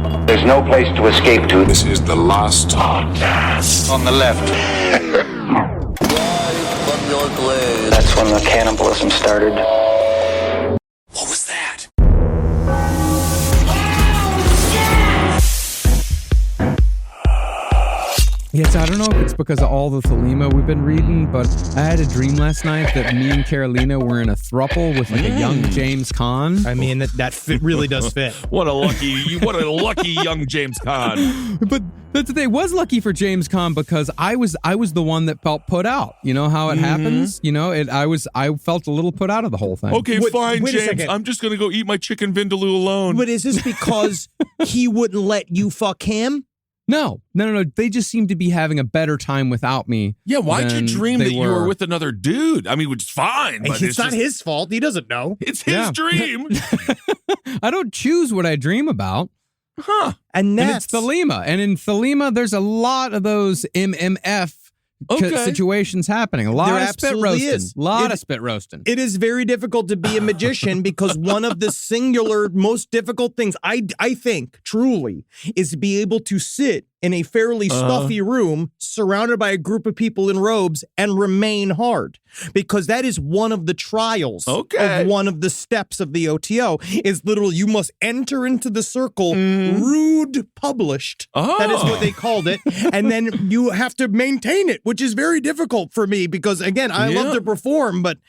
There's no place to escape to. This is the last podcast. On the left. From your grave. That's when the cannibalism started. What was that? Yes, I don't know if it's because of all the Thelema we've been reading, but I had a dream last night that me and Carolina were in a throuple with like a young James Caan. I mean, that really does fit. What a lucky young James Caan. But that's the thing. It was lucky for James Caan because I was the one that felt put out. You know how it happens? You know, I felt a little put out of the whole thing. Okay, fine, wait a James. second. I'm just going to go eat my chicken vindaloo alone. But is this because he wouldn't let you fuck him? No. They just seem to be having a better time without me. Yeah, why'd you than dream they that you were with another dude? I mean, which is fine, but It's not his fault. He doesn't know. It's his Yeah. dream. I don't choose what I dream about. Huh. And And that's it's Thelema. And in Thelema, there's a lot of those MMF situations happening. A lot There of spit absolutely roasting. is. A lot of spit roasting. It is very difficult to be a magician because one of the singular most difficult things I think truly is to be able to sit in a fairly stuffy room surrounded by a group of people in robes and remain hard, because that is one of the trials of one of the steps of the O.T.O. is literally you must enter into the circle rude published. That is what they called it. And then you have to maintain it, which is very difficult for me because, again, I love to perform, but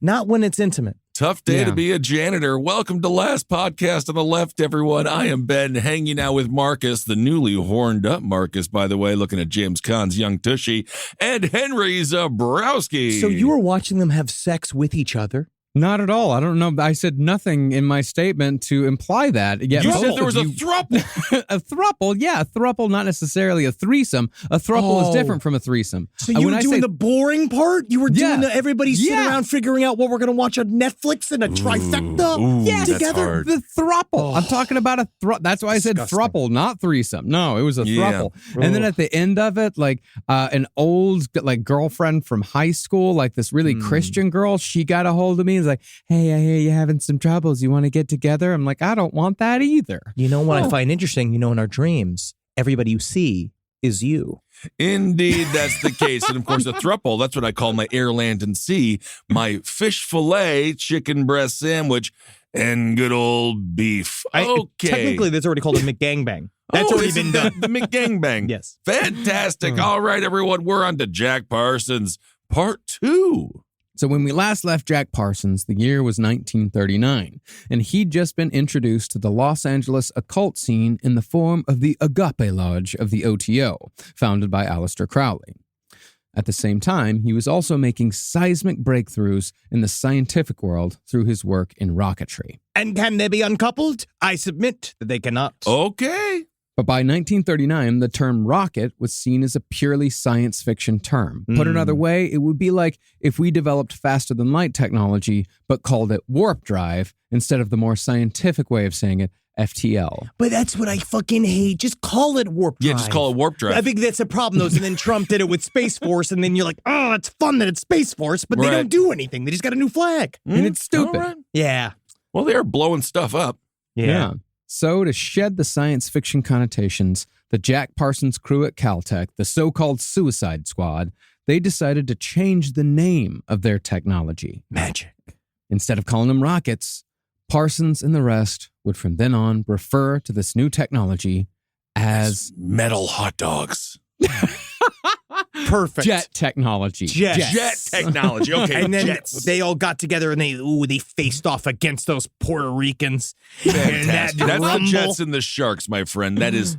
not when it's intimate. Tough day to be a janitor. Welcome to Last Podcast on the Left, everyone. I am Ben, hanging out with Marcus, the newly horned up Marcus, by the way, looking at James Caan's young tushy, and Henry Zabrowski. So you were watching them have sex with each other? Not at all. I don't know. I said nothing in my statement to imply that. Yet You both said there was of a you- throuple. A throuple, yeah. A throuple, not necessarily a threesome. A throuple is different from a threesome. So you were doing the boring part? You were doing the everybody sitting around figuring out what we're going to watch on Netflix in a trifecta together? The throuple. I'm talking about a That's why I said throuple, not threesome. No, it was a throuple. And then at the end of it, like an old girlfriend from high school, like this really Christian girl, she got a hold of me. It's like, hey, I hear you're having some troubles. You want to get together? I'm like, I don't want that either. You know what I find interesting? In our dreams, everybody you see is you. Indeed, that's the case. And of course, a throuple, that's what I call my air, land, and sea, my fish fillet, chicken breast sandwich, and good old beef. Technically, that's already called a McGangbang. That's already been done. The McGangbang. Yes. Fantastic. All right, everyone, we're on to Jack Parsons, part 2. So when we last left Jack Parsons, the year was 1939, and he'd just been introduced to the Los Angeles occult scene in the form of the Agape Lodge of the O.T.O., founded by Aleister Crowley. At the same time, he was also making seismic breakthroughs in the scientific world through his work in rocketry. And can they be uncoupled? I submit that they cannot. Okay. But by 1939, the term rocket was seen as a purely science fiction term. Put another way, it would be like if we developed faster than light technology, but called it warp drive instead of the more scientific way of saying it, FTL. But that's what I fucking hate. Just call it warp drive. Yeah, just call it warp drive. I think that's a problem, though. And then Trump did it with Space Force, and then you're like, oh, it's fun that it's Space Force, but they don't do anything. They just got a new flag. And it's stupid. All right. Yeah. Well, they are blowing stuff up. Yeah. So to shed the science fiction connotations, the Jack Parsons crew at Caltech, the so-called Suicide Squad, they decided to change the name of their technology. Magic. Instead of calling them rockets, Parsons and the rest would from then on refer to this new technology as metal hot dogs. Perfect. jet technology. Jet technology. Okay, and then jets. they all got together and they faced off against those Puerto Ricans. Fantastic. And that That's the rumble. Jets and the Sharks, my friend. That is,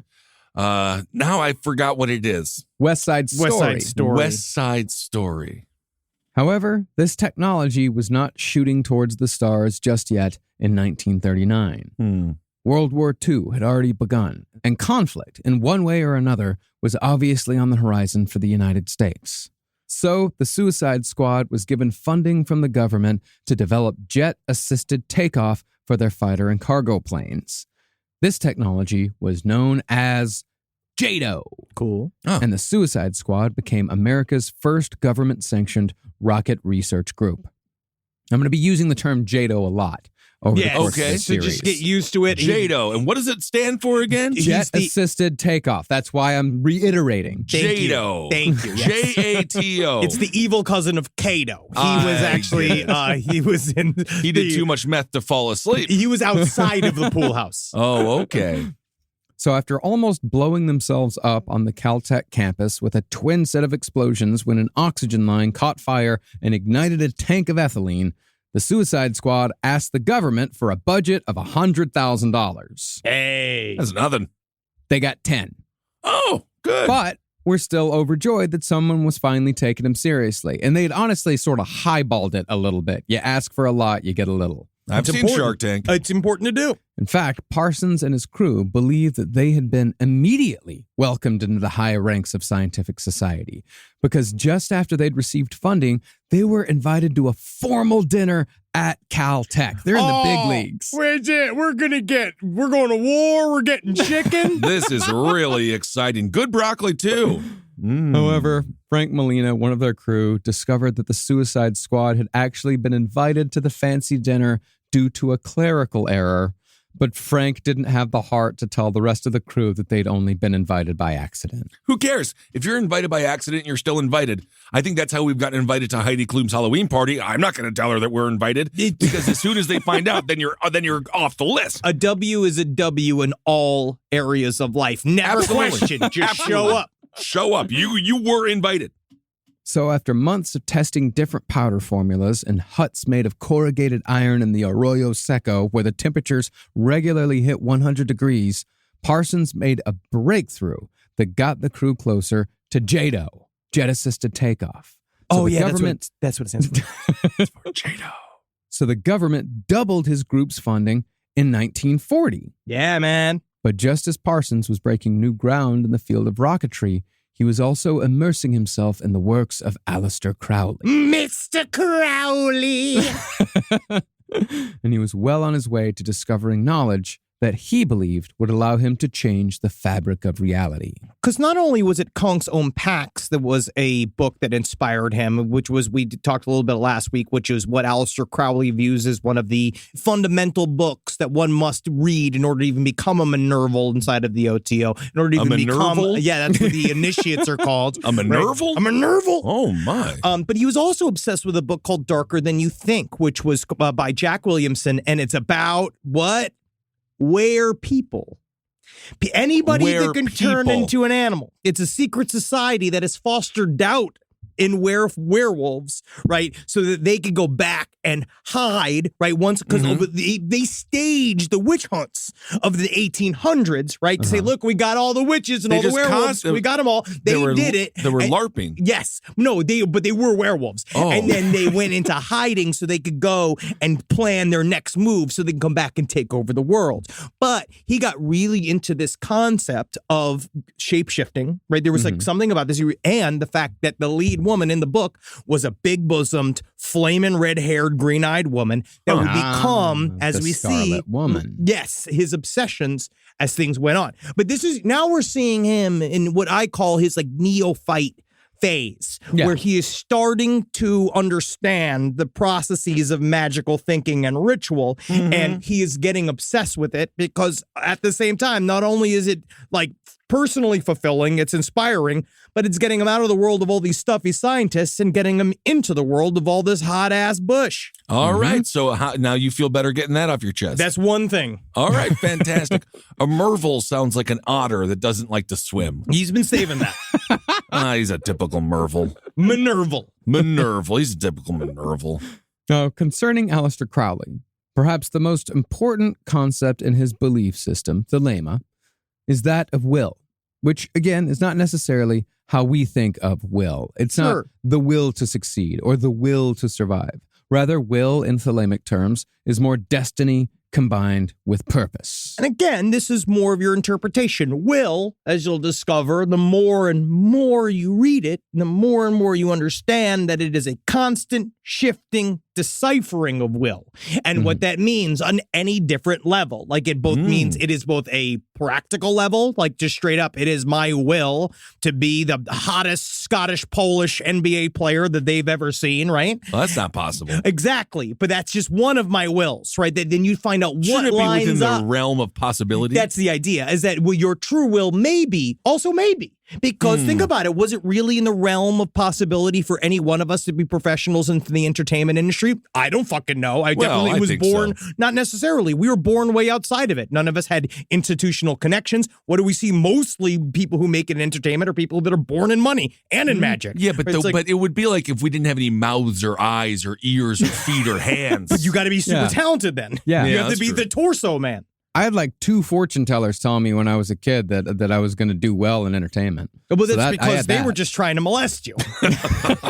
now I forgot what it is. West Side Story. West Side Story. West Side Story. However, this technology was not shooting towards the stars just yet in 1939. World War II had already begun, and conflict, in one way or another, was obviously on the horizon for the United States. So, the Suicide Squad was given funding from the government to develop jet-assisted takeoff for their fighter and cargo planes. This technology was known as O.T.O. Cool. And the Suicide Squad became America's first government-sanctioned rocket research group. I'm going to be using the term O.T.O. a lot. over the Yes. course Okay. of the So series. just get used to it. O.T.O. And what does it stand for again? He's the- Jet-assisted takeoff. That's why I'm reiterating. Thank you. O.T.O. Thank you. Yes. J-A-T-O. It's the evil cousin of Cato. He was I actually, get he was in. He did too much meth to fall asleep. He was outside of the pool house. Oh, okay. So after almost blowing themselves up on the Caltech campus with a twin set of explosions when an oxygen line caught fire and ignited a tank of ethylene, the Suicide Squad asked the government for a budget of $100,000. Hey. That's nothing. They got 10. Oh, good. But we're still overjoyed that someone was finally taking them seriously. And they'd honestly sort of highballed it a little bit. You ask for a lot, you get a little. I've It's seen important. Shark Tank. It's important to do. In fact, Parsons and his crew believed that they had been immediately welcomed into the higher ranks of scientific society because just after they'd received funding, they were invited to a formal dinner at Caltech. They're in the big leagues. Where's it? We're going to war. We're getting chicken. This is really exciting. Good broccoli, too. However, Frank Molina, one of their crew, discovered that the Suicide Squad had actually been invited to the fancy dinner due to a clerical error, but Frank didn't have the heart to tell the rest of the crew that they'd only been invited by accident. Who cares? If you're invited by accident, you're still invited. I think that's how we've gotten invited to Heidi Klum's Halloween party. I'm not going to tell her that we're invited because as soon as they find out, then you're off the list. A W is a W in all areas of life. Never Absolutely. question. Just Absolutely. show up. Show up. You were invited. So after months of testing different powder formulas in huts made of corrugated iron in the Arroyo Seco, where the temperatures regularly hit 100 degrees, Parsons made a breakthrough that got the crew closer to JATO, jet-assisted takeoff. So the government, that's what it stands for. J.O. So the government doubled his group's funding in 1940. Yeah, man. But just as Parsons was breaking new ground in the field of rocketry, he was also immersing himself in the works of Aleister Crowley. Mr. Crowley. And he was well on his way to discovering knowledge that he believed would allow him to change the fabric of reality. Because not only was it Konk's Own Pax that was a book that inspired him, which was, we talked a little bit last week, which is what Aleister Crowley views as one of the fundamental books that one must read in order to even become a Minerval inside of the O.T.O. In order to even become, Minerval? yeah, that's what the initiates are called. A Minerval? Right? A Minerval. Oh, my. But he was also obsessed with a book called Darker Than You Think, which was by Jack Williamson, and it's about what? Where people. Anybody Where that can turn people. into an animal. It's a secret society that has fostered doubt in werewolves, right? So that they could go back and hide, right? Once, because they staged the witch hunts of the 1800s, right? To say, look, we got all the witches and They all the just werewolves. We got them all. They did it. They were And- LARPing. Yes. No, but they were werewolves. Oh. And then they went into hiding so they could go and plan their next move so they can come back and take over the world. But he got really into this concept of shape-shifting, right? There was like something about this. And the fact that the lead woman in the book was a big-bosomed, flaming red-haired, green-eyed woman that would become, as the we see, Scarlet Woman. yes, his obsessions as things went on. But this is, now we're seeing him in what I call his like neophyte phase, where he is starting to understand the processes of magical thinking and ritual, and he is getting obsessed with it because at the same time, not only is it like personally fulfilling, it's inspiring, but it's getting him out of the world of all these stuffy scientists and getting him into the world of all this hot-ass bush. All right. So now you feel better getting that off your chest. That's one thing. All right. Fantastic. A merval sounds like an otter that doesn't like to swim. He's been saving that. He's a typical merval. Minerval. Minerval. He's a typical Minerval. Now, concerning Aleister Crowley, perhaps the most important concept in his belief system, the lema, is that of will, which, again, is not necessarily how we think of will. It's not the will to succeed or the will to survive. Rather, will, in Thelemic terms, is more destiny combined with purpose. And again, this is more of your interpretation. Will, as you'll discover, the more and more you read it, the more and more you understand that it is a constant shifting deciphering of will and what that means on any different level. Like it both means it is both a practical level, like just straight up, it is my will to be the hottest Scottish-Polish NBA player that they've ever seen, right? Well, that's not possible. Exactly. But that's just one of my wills, right? Then you find out what Shouldn't it be lines within up. the realm of possibility? That's the idea, is that your true will maybe, also maybe. Because think about it, was it really in the realm of possibility for any one of us to be professionals in the entertainment industry? I don't fucking know. I definitely was born, not necessarily. We were born way outside of it. None of us had institutional connections. What do we see? Mostly people who make it in entertainment are people that are born in money and in magic. Yeah, but but it would be like if we didn't have any mouths or eyes or ears or feet or hands. But you got to be super talented then. Yeah. You have to be the torso man. I had like 2 fortune tellers telling me when I was a kid that I was going to do well in entertainment. Well, that's because they were just trying to molest you.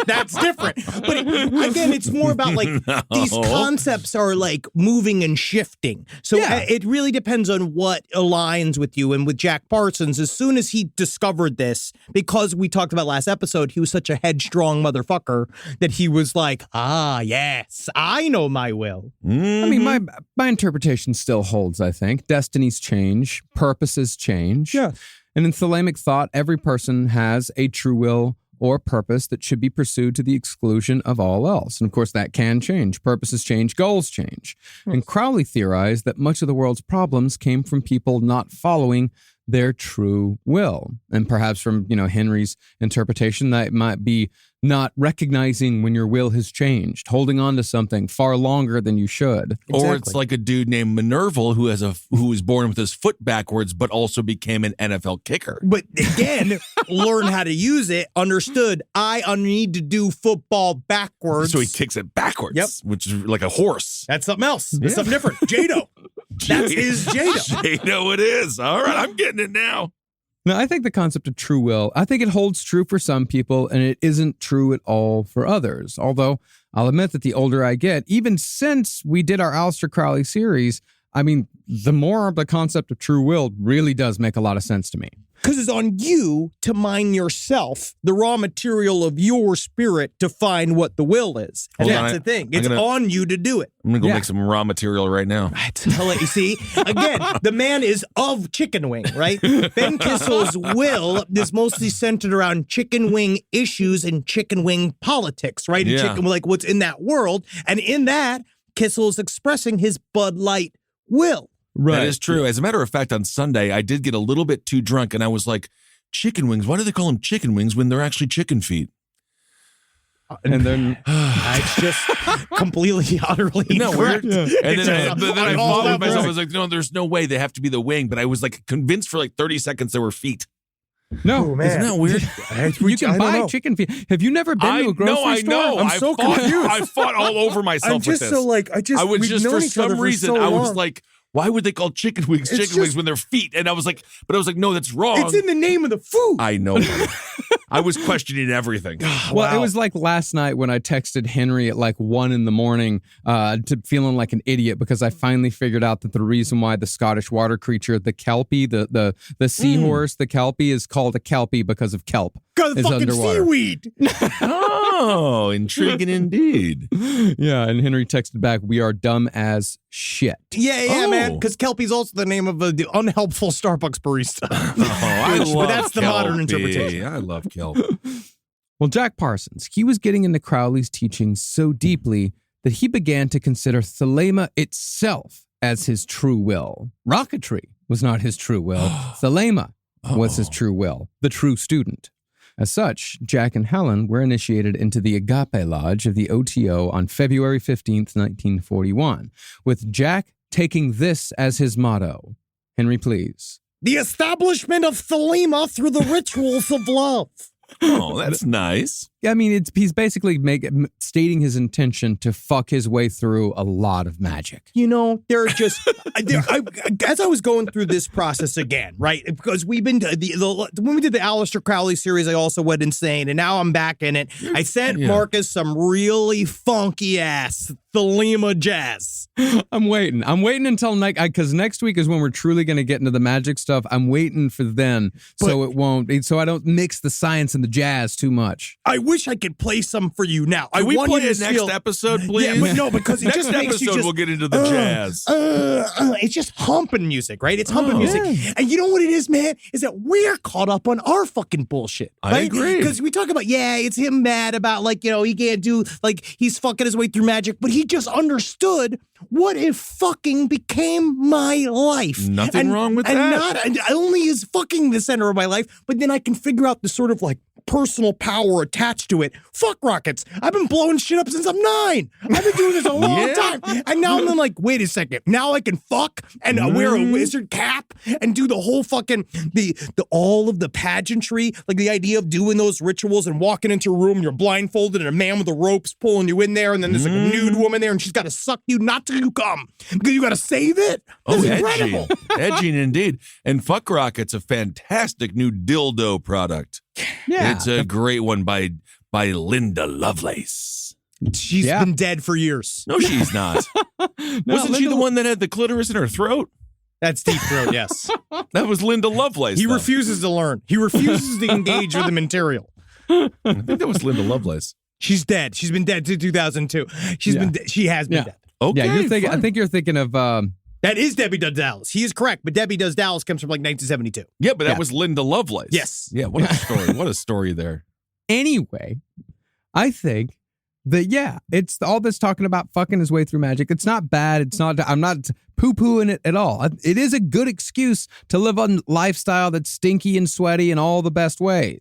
That's different. But again, it's more about like these concepts are like moving and shifting. So it really depends on what aligns with you. And with Jack Parsons, as soon as he discovered this, because we talked about last episode, he was such a headstrong motherfucker that he was like, yes, I know my will. I mean, my interpretation still holds, I think. Destinies change, purposes change. Yeah. And in Thelemic thought, every person has a true will or purpose that should be pursued to the exclusion of all else. And of course, that can change. Purposes change, goals change. And Crowley theorized that much of the world's problems came from people not following their true will. And perhaps from, Henry's interpretation, that might be not recognizing when your will has changed, holding on to something far longer than you should. Or it's like a dude named Minerval who was born with his foot backwards, but also became an NFL kicker. But again, learn how to use it, understood, I need to do football backwards. So he kicks it backwards, which is like a horse. That's something else. That's something different. Jado. That's his Jado. Jado it is. All right, I'm getting it now. Now, I think the concept of true will, I think it holds true for some people, and it isn't true at all for others. Although, I'll admit that the older I get, even since we did our Aleister Crowley series, I mean, the more the concept of true will really does make a lot of sense to me. Because it's on you to mine yourself, the raw material of your spirit, to find what the will is. And that's the thing. It's on you to do it. I'm going to go make some raw material right now. You see, again, the man is of chicken wing, right? Ben Kissel's will is mostly centered around chicken wing issues and chicken wing politics, right? And chicken, like what's in that world. And in that, Kissel is expressing his Bud Light will. Right. That is true. As a matter of fact, on Sunday, I did get a little bit too drunk, and I was like, chicken wings? Why do they call them chicken wings when they're actually chicken feet? And then it's just completely, utterly incorrect. Yeah. And then I thought with myself, I was like, no, there's no way they have to be the wing. But I was like convinced for like 30 seconds they were feet. No, man. Isn't that weird? You can buy chicken feet. Have you never been to a grocery store? No, I know. I'm so confused. I fought all over myself with this. I was just for some reason, I was like, why would they call chicken wings wings when they're feet? And I was like, no, that's wrong. It's in the name of the food. I know. I was questioning everything. Well, it was like last night when I texted Henry at like 1 a.m, to feeling like an idiot because I finally figured out that the reason why the Scottish water creature, the kelpie, the seahorse, the kelpie is called a kelpie because of kelp. Because of fucking seaweed. Oh, intriguing indeed. Yeah, and Henry texted back, "We are dumb as shit." Yeah, man. Because Kelpie's also the name of the unhelpful Starbucks barista. But that's the modern interpretation. I love kelp. Well, Jack Parsons, he was getting into Crowley's teachings so deeply that he began to consider Thelema itself as his true will. Rocketry was not his true will. Thelema was his true will, the true student. As such, Jack and Helen were initiated into the Agape Lodge of the O.T.O. on February 15th, 1941, with Jack taking this as his motto. Henry, please. The establishment of Thelema through the rituals of love. Oh, that's nice. I mean, he's basically stating his intention to fuck his way through a lot of magic. You know, as I was going through this process again, right? Because we've been when we did the Aleister Crowley series, I also went insane, and now I'm back in it. I sent Marcus some really funky ass Thelema jazz. I'm waiting until because next week is when we're truly going to get into the magic stuff. I'm waiting for then, so I don't mix the science and the jazz too much. I will wish I could play some for you now. Can we want play you a to next feel, episode, please? Yeah, but no, because it next just makes you episode just, we'll get into the jazz. It's just humping music, right? It's humping music. And you know what it is, man? Is that we're caught up on our fucking bullshit. Right? I agree. Because we talk about, it's him mad about, like, he can't do, like, he's fucking his way through magic, but he just understood what if fucking became my life. Nothing wrong with that. And only is fucking the center of my life, but then I can figure out the sort of, like, personal power attached to it. Fuck rockets. I've been blowing shit up since I'm 9. I've been doing this a long time. And now I'm like, wait a second. Now I can fuck and wear a wizard cap and do the whole fucking, all of the pageantry, like the idea of doing those rituals and walking into a room and you're blindfolded and a man with the ropes pulling you in there and then there's like a nude woman there and she's got to suck you not till you come because you got to save it. That's incredible. Edging indeed. And Fuck Rocket's a fantastic new dildo product. Yeah. It's a great one by Linda Lovelace. She's been dead for years. No, she's not. Wasn't she the one that had the clitoris in her throat? That's Deep Throat, yes. That was Linda Lovelace. He refuses to learn. He refuses to engage with the material. I think that was Linda Lovelace. She's dead. She's been dead since 2002. She has been dead. Okay. Yeah, I think you're thinking of that is Debbie Does Dallas. He is correct, but Debbie Does Dallas comes from like 1972. Yeah, but that was Linda Lovelace. Yes. Yeah, what a story. What a story there. Anyway, I think that, it's all this talking about fucking his way through magic. It's not bad. It's not, I'm not poo-pooing it at all. It is a good excuse to live a lifestyle that's stinky and sweaty in all the best ways.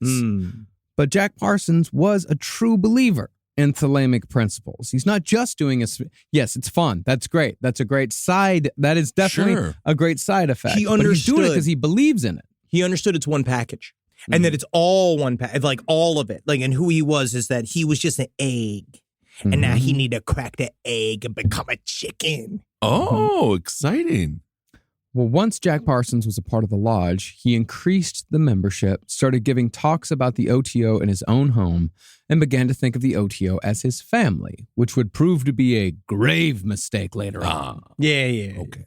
But Jack Parsons was a true believer in Thelemic principles. He's not just doing yes, it's fun. That's great. That's a great side. That is definitely a great side effect. He But he's doing it understood. because he believes in it. He understood it's one package. And that it's all one package, like all of it. Like, and who he was is that he was just an egg. And now he need to crack the egg and become a chicken. Oh, exciting. Well, once Jack Parsons was a part of the lodge, he increased the membership, started giving talks about the O.T.O. in his own home, and began to think of the O.T.O. as his family, which would prove to be a grave mistake later on. Yeah. Okay.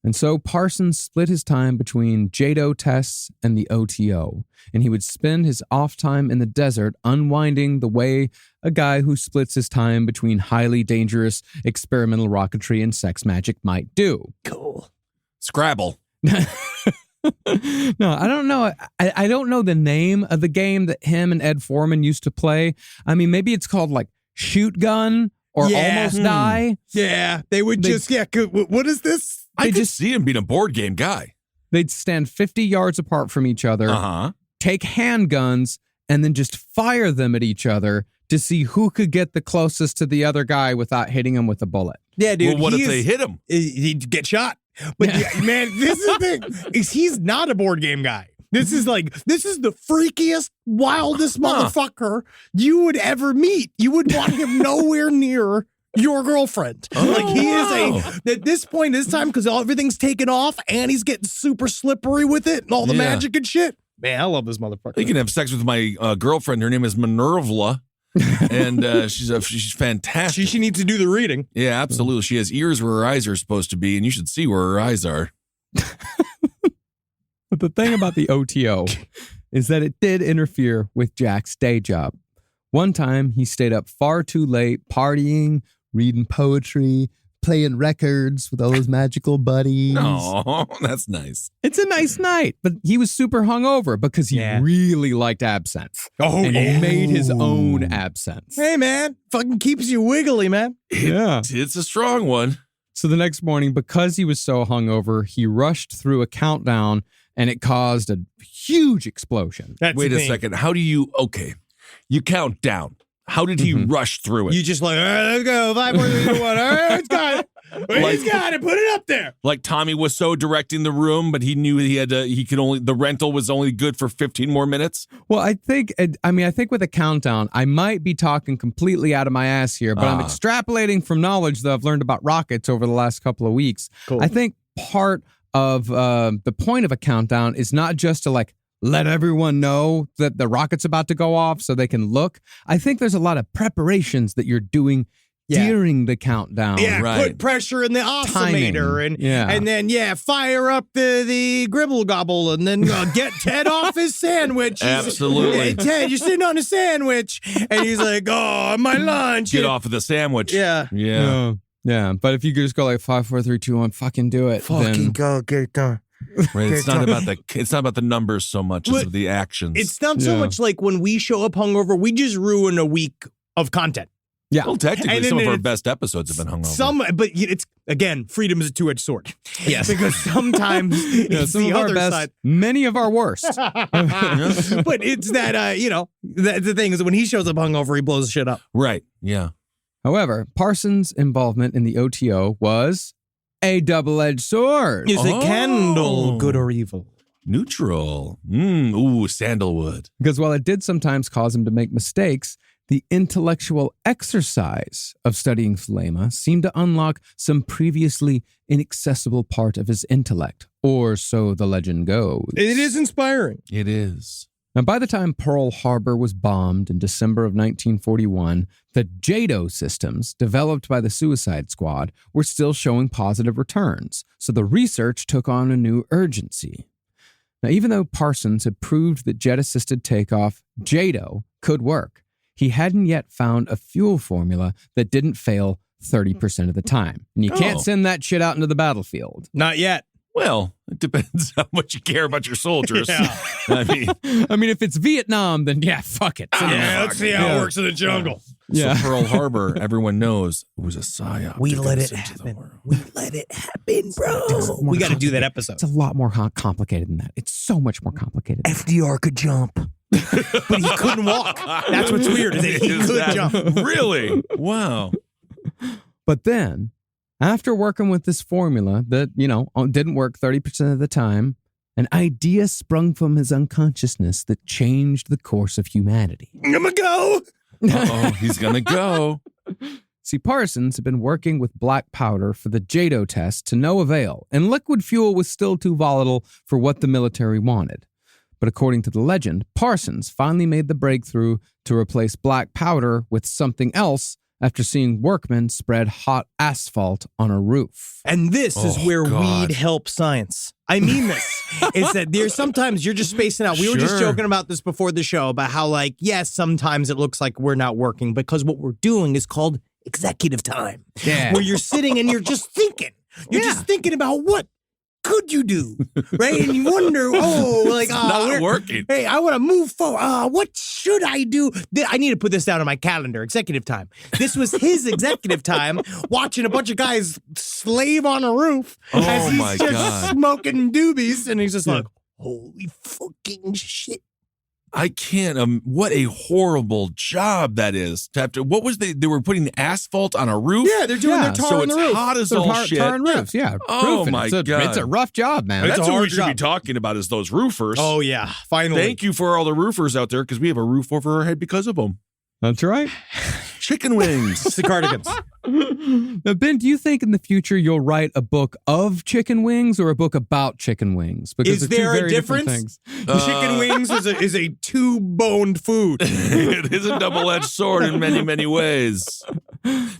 And so Parsons split his time between Jado tests and the O.T.O., and he would spend his off time in the desert unwinding the way a guy who splits his time between highly dangerous experimental rocketry and sex magic might do. Cool. Scrabble. No, I don't know. I don't know the name of the game that him and Ed Foreman used to play. I mean, maybe it's called like Shoot Gun or Almost Die. Yeah, they would what is this? I could see him being a board game guy. They'd stand 50 yards apart from each other, take handguns, and then just fire them at each other to see who could get the closest to the other guy without hitting him with a bullet. Yeah, dude. Well, what if they hit him? He'd get shot. But man, this is the thing. He's not a board game guy. This is the freakiest, wildest motherfucker you would ever meet. You would want him nowhere near your girlfriend. He is at this point, this time, because everything's taken off and he's getting super slippery with it and all the magic and shit. Man, I love this motherfucker. You can have sex with my girlfriend. Her name is Minerva. And she's fantastic. She needs to do the reading. Yeah, absolutely. She has ears where her eyes are supposed to be, and you should see where her eyes are. But the thing about the O.T.O. is that it did interfere with Jack's day job. One time, he stayed up far too late, partying, reading poetry, playing records with all his magical buddies. Oh, that's nice. It's a nice night, but he was super hungover because he really liked absinthe. And he made his own absinthe. Hey, man, fucking keeps you wiggly, man. It's a strong one. So the next morning, because he was so hungover, he rushed through a countdown and it caused a huge explosion. Wait a second. How do you you count down. How did he rush through it? You just like, all right, let's go. 5, 4, 3, 2, 1. All right, it's got it. He's got it. Put it up there. Like Tommy was so directing the room, but he knew the rental was only good for 15 more minutes. Well, I think with a countdown, I might be talking completely out of my ass here, but I'm extrapolating from knowledge that I've learned about rockets over the last couple of weeks. Cool. I think part of the point of a countdown is not just to let everyone know that the rocket's about to go off so they can look. I think there's a lot of preparations that you're doing steering the countdown. Yeah, Right. put pressure in the oscillator Timing. and then fire up the gribble gobble and then get Ted off his sandwich. Absolutely. Hey, Ted, you're sitting on a sandwich. And he's like, oh, my lunch. Get off of the sandwich. Yeah. Yeah. Yeah. But if you could just go like 5, 4, 3, 2, 1, fucking do it. then, go, get it done. Right. It's not about the numbers so much as the actions. It's not so much like when we show up hungover, we just ruin a week of content. Yeah. Well, technically, And some then of our best episodes have been hungover. But it's, again, freedom is a two-edged sword. Yes. Because sometimes it's some the of our other best, side. many of our worst. But it's that, the thing is when he shows up hungover, he blows shit up. Right. Yeah. However, Parsons' involvement in the O.T.O. was a double-edged sword. Is a candle good or evil? Neutral. Ooh, sandalwood. Because while it did sometimes cause him to make mistakes, the intellectual exercise of studying Thelema seemed to unlock some previously inaccessible part of his intellect, or so the legend goes. It is inspiring. It is. Now, by the time Pearl Harbor was bombed in December of 1941, the JATO systems developed by the Suicide Squad were still showing positive returns, so the research took on a new urgency. Now, even though Parsons had proved that jet-assisted takeoff, JATO, could work, he hadn't yet found a fuel formula that didn't fail 30% of the time. And you can't send that shit out into the battlefield. Not yet. Well, it depends how much you care about your soldiers. Yeah. I mean, if it's Vietnam, then fuck it. Let's see how it works in the jungle. so Pearl Harbor, everyone knows it was a psyop. We to let get it us into the happen. world. We let it happen, bro. We got to do that episode. It's a lot more complicated than that. It's so much more complicated. FDR could jump, but he couldn't walk. That's what's weird. Is that he Is could that jump. Really? Wow. But then, after working with this formula that, didn't work 30% of the time, an idea sprung from his unconsciousness that changed the course of humanity. I'm gonna go. Uh-oh, he's going to go. See, Parsons had been working with black powder for the JATO test to no avail, and liquid fuel was still too volatile for what the military wanted. But according to the legend, Parsons finally made the breakthrough to replace black powder with something else after seeing workmen spread hot asphalt on a roof. And this is where God. weed helps science. I mean this. It's that there's sometimes you're just spacing out. We were just Sure. joking about this before the show about how, yes, sometimes it looks like we're not working because what we're doing is called executive time. Yeah. Where you're sitting and you're just thinking. You're just thinking about what could you do, right? And you wonder, Not working. Hey, I want to move forward. What should I do? I need to put this down on my calendar. Executive time. This was his executive time, watching a bunch of guys slave on a roof as he's my just God. smoking doobies, and he's just like, holy fucking shit. I can't. What a horrible job that is. To have to. What was they were putting asphalt on a roof? Yeah, they're doing their tar so on the it's roof. hot as So all shit. tar and roofs, yeah. Oh, Roofing. my It's God. a rough job, man. That's a what we hard should be job. talking about is those roofers. Oh, yeah, finally. Thank you for all the roofers out there because we have a roof over our head because of them. That's right. Chicken wings. It's the cardigans. Now, Ben, do you think in the future you'll write a book of chicken wings or a book about chicken wings? Because Is they're two there a very different difference? things. Chicken wings is a two-boned food. It is a double-edged sword in many, many ways.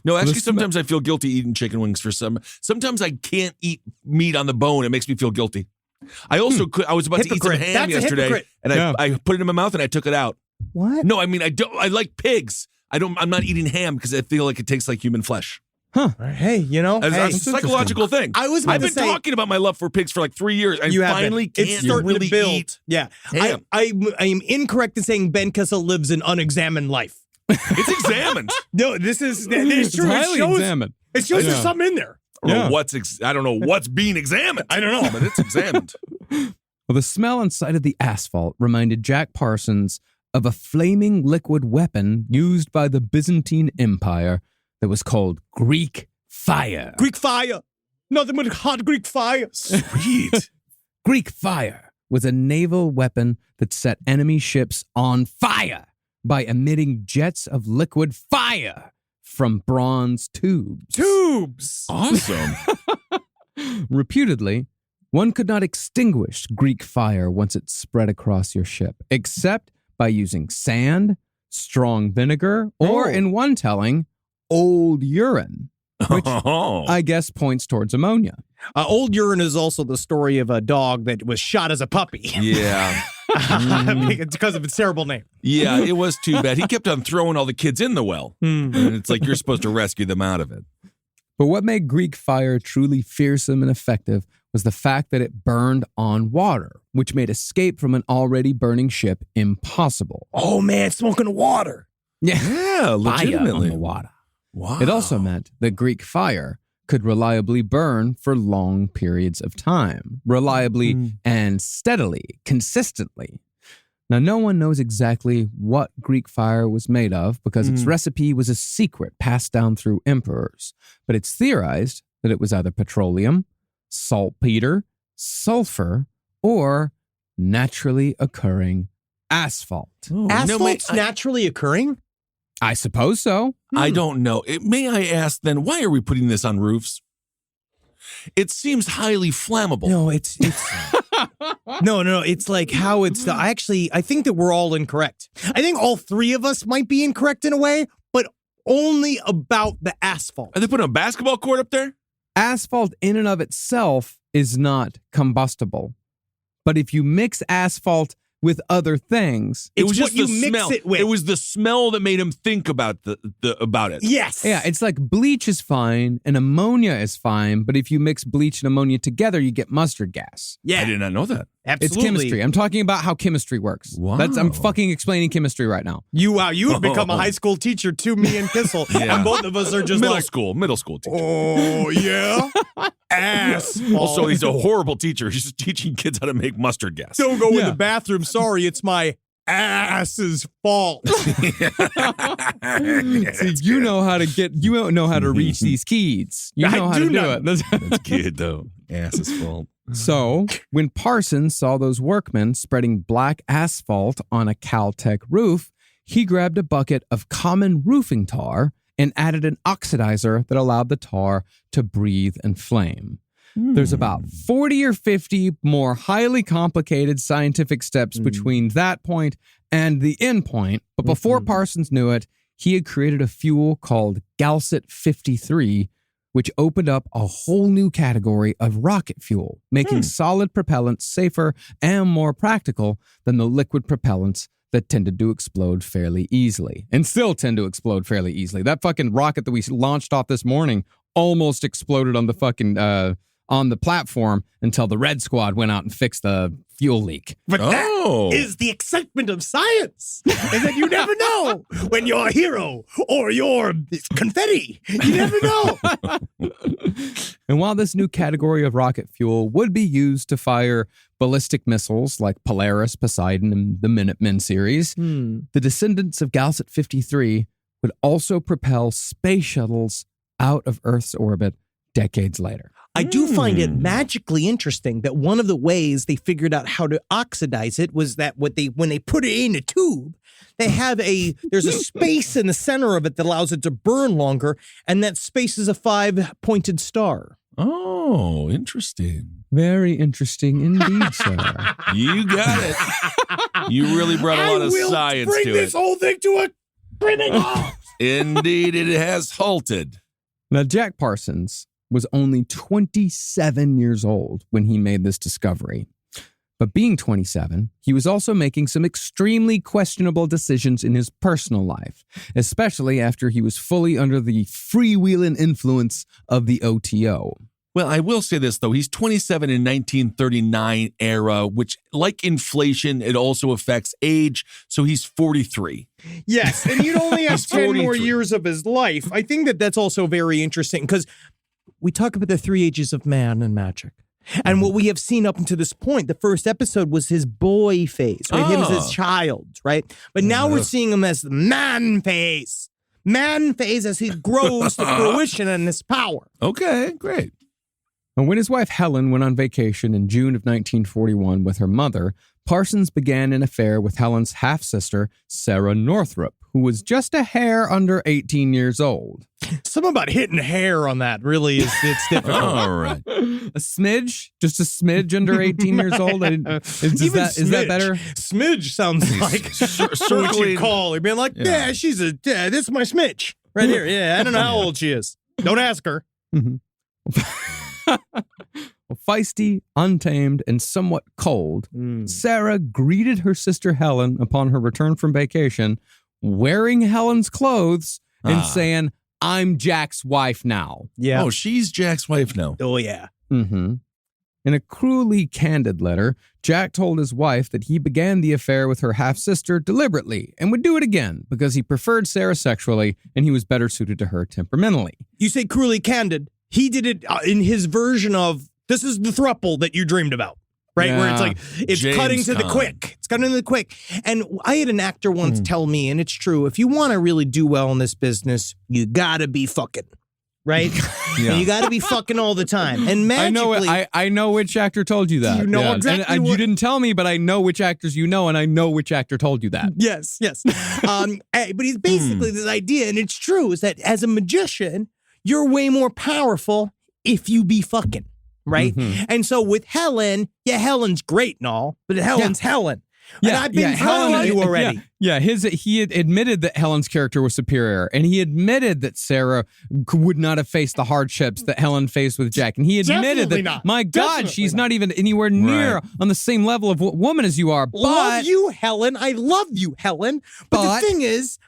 No, actually, sometimes I feel guilty eating chicken wings for some. Sometimes I can't eat meat on the bone. It makes me feel guilty. I also could. I was about to eat some Hypocrite. ham That's a yesterday, hypocrite. and Yeah. I put it in my mouth and I took it out. What? No, I mean I don't. I like pigs. I'm not eating ham because I feel like it tastes like human flesh. Hey, It's a psychological thing. I was about I've to been say- talking about my love for pigs for like 3 years. I You have finally been. can't It's starting really to build. eat. Yeah. ham. I am incorrect in saying Ben Kessel lives an unexamined life. It's examined. No, this is It's true. highly examined. It shows Yeah. there's something in there. I don't know what's being examined. I don't know, but it's examined. Well, the smell and sight of the asphalt reminded Jack Parsons of a flaming liquid weapon used by the Byzantine Empire that was called Greek fire. Greek fire. Nothing but hot Greek fire. Sweet. Greek fire was a naval weapon that set enemy ships on fire by emitting jets of liquid fire from bronze tubes. Tubes. Awesome. Reputedly, one could not extinguish Greek fire once it spread across your ship, except by using sand, strong vinegar, or, in one telling, old urine, which Oh. I guess points towards ammonia. Old urine is also the story of a dog that was shot as a puppy. Yeah. It's because of its terrible name. Yeah, it was too bad. He kept on throwing all the kids in the well. And it's like you're supposed to rescue them out of it. But what made Greek fire truly fearsome and effective was the fact that it burned on water, which made escape from an already burning ship impossible. Oh, man, smoking water. Yeah, Fire on legitimately. the water. Wow. It also meant that Greek fire could reliably burn for long periods of time, reliably and steadily, consistently. Now, no one knows exactly what Greek fire was made of because its recipe was a secret passed down through emperors, but it's theorized that it was either petroleum, saltpeter, sulfur, or naturally occurring asphalt. Oh, Asphalt's naturally occurring? I suppose so. I don't know. May I ask then, why are we putting this on roofs? It seems highly flammable. No, it's no. It's like how it's. I think that we're all incorrect. I think all three of us might be incorrect in a way, but only about the asphalt. Are they putting a basketball court up there? Asphalt in and of itself is not combustible. But if you mix asphalt with other things, It was It's just what the you mix smell. it with. It was the smell that made him think about about it. Yes. yeah, it's like bleach is fine and ammonia is fine, but if you mix bleach and ammonia together, you get mustard gas. Yeah. I did not know that. Absolutely. It's chemistry. I'm talking about how chemistry works. Wow. I'm fucking explaining chemistry right now. You have become a high school teacher to me and Kissel, Yeah. and both of us are just middle like, school teacher. oh yeah, asphalt. Also, he's a horrible teacher. He's just teaching kids how to make mustard gas. Don't go in Yeah. the bathroom. Sorry, it's my ass's fault. See, you know how to reach these keys. You know I how do to do not. it. That's good, though. Ass's fault. So, when Parsons saw those workmen spreading black asphalt on a Caltech roof, he grabbed a bucket of common roofing tar and added an oxidizer that allowed the tar to breathe and flame. There's about 40 or 50 more highly complicated scientific steps between that point and the end point, but before Parsons knew it, he had created a fuel called Galset 53, which opened up a whole new category of rocket fuel, making solid propellants safer and more practical than the liquid propellants that tended to explode fairly easily and still tend to explode fairly easily. That fucking rocket that we launched off this morning almost exploded on the fucking on the platform until the Red Squad went out and fixed the fuel leak. But Oh. that is the excitement of science, is that you never know when you're a hero or you're confetti. You never know. And while this new category of rocket fuel would be used to fire ballistic missiles like Polaris, Poseidon, and the Minutemen series, the descendants of Galset 53 would also propel space shuttles out of Earth's orbit decades later. I do find it magically interesting that one of the ways they figured out how to oxidize it was that when they put it in a tube, there's a space in the center of it that allows it to burn longer, and that space is a 5-pointed star. Oh, interesting. Very interesting indeed, sir. You got it. You really brought a lot of science to it. whole thing to a screaming halt. Indeed, it has halted. Now, Jack Parsons was only 27 years old when he made this discovery. But being 27, he was also making some extremely questionable decisions in his personal life, especially after he was fully under the freewheeling influence of the O.T.O. Well, I will say this, though. He's 27 in 1939 era, which, like inflation, it also affects age. So he's 43. Yes, and you'd only have He's 10 more 43. years of his life. I think that that's also very interesting because we talk about the 3 ages of man and magic. And what we have seen up until this point, the first episode was his boy phase, right? Him as his child, right? But now we're seeing him as the man phase. Man phase as he grows to fruition and his power. Okay, great. And when his wife Helen went on vacation in June of 1941 with her mother, Parsons began an affair with Helen's half-sister, Sarah Northrup, who was just a hair under 18 years old. Something about hitting hair on that really it's difficult. All right. A smidge? Just a smidge under 18 years old? Is that smidge. better? Smidge sounds like what circling- you call. You'd be like, yeah, she's this is my smidge. Right here. Yeah, I don't know how old she is. Don't ask her. Well, feisty, untamed, and somewhat cold, Sarah greeted her sister Helen upon her return from vacation, wearing Helen's clothes and saying, "I'm Jack's wife now." Yeah. Oh, she's Jack's wife now. Oh, yeah. Mm-hmm. In a cruelly candid letter, Jack told his wife that he began the affair with her half-sister deliberately and would do it again because he preferred Sarah sexually and he was better suited to her temperamentally. You say cruelly candid. He did it in his version of, this is the throuple that you dreamed about, right? Yeah. Where it's like, it's James cutting to the Caan. quick. It's cutting to the quick. And I had an actor once tell me, and it's true, if you want to really do well in this business, you got to be fucking, right? And you got to be fucking all the time. And magically... I know which actor told you that. You know exactly and what... you didn't tell me, but I know which actors you know, and I know which actor told you that. Yes. But he's basically this idea, and it's true, is that as a magician, you're way more powerful if you be fucking, right? And so with Helen, Helen's great and all, but Helen's Helen. And I've been telling you already. He had admitted that Helen's character was superior, and he admitted that Sarah would not have faced the hardships that Helen faced with Jack. And he admitted Definitely that, not. my God, Definitely she's not. not even anywhere near on the same level of woman as you are. But Love you, Helen. I love you, Helen. But the thing is,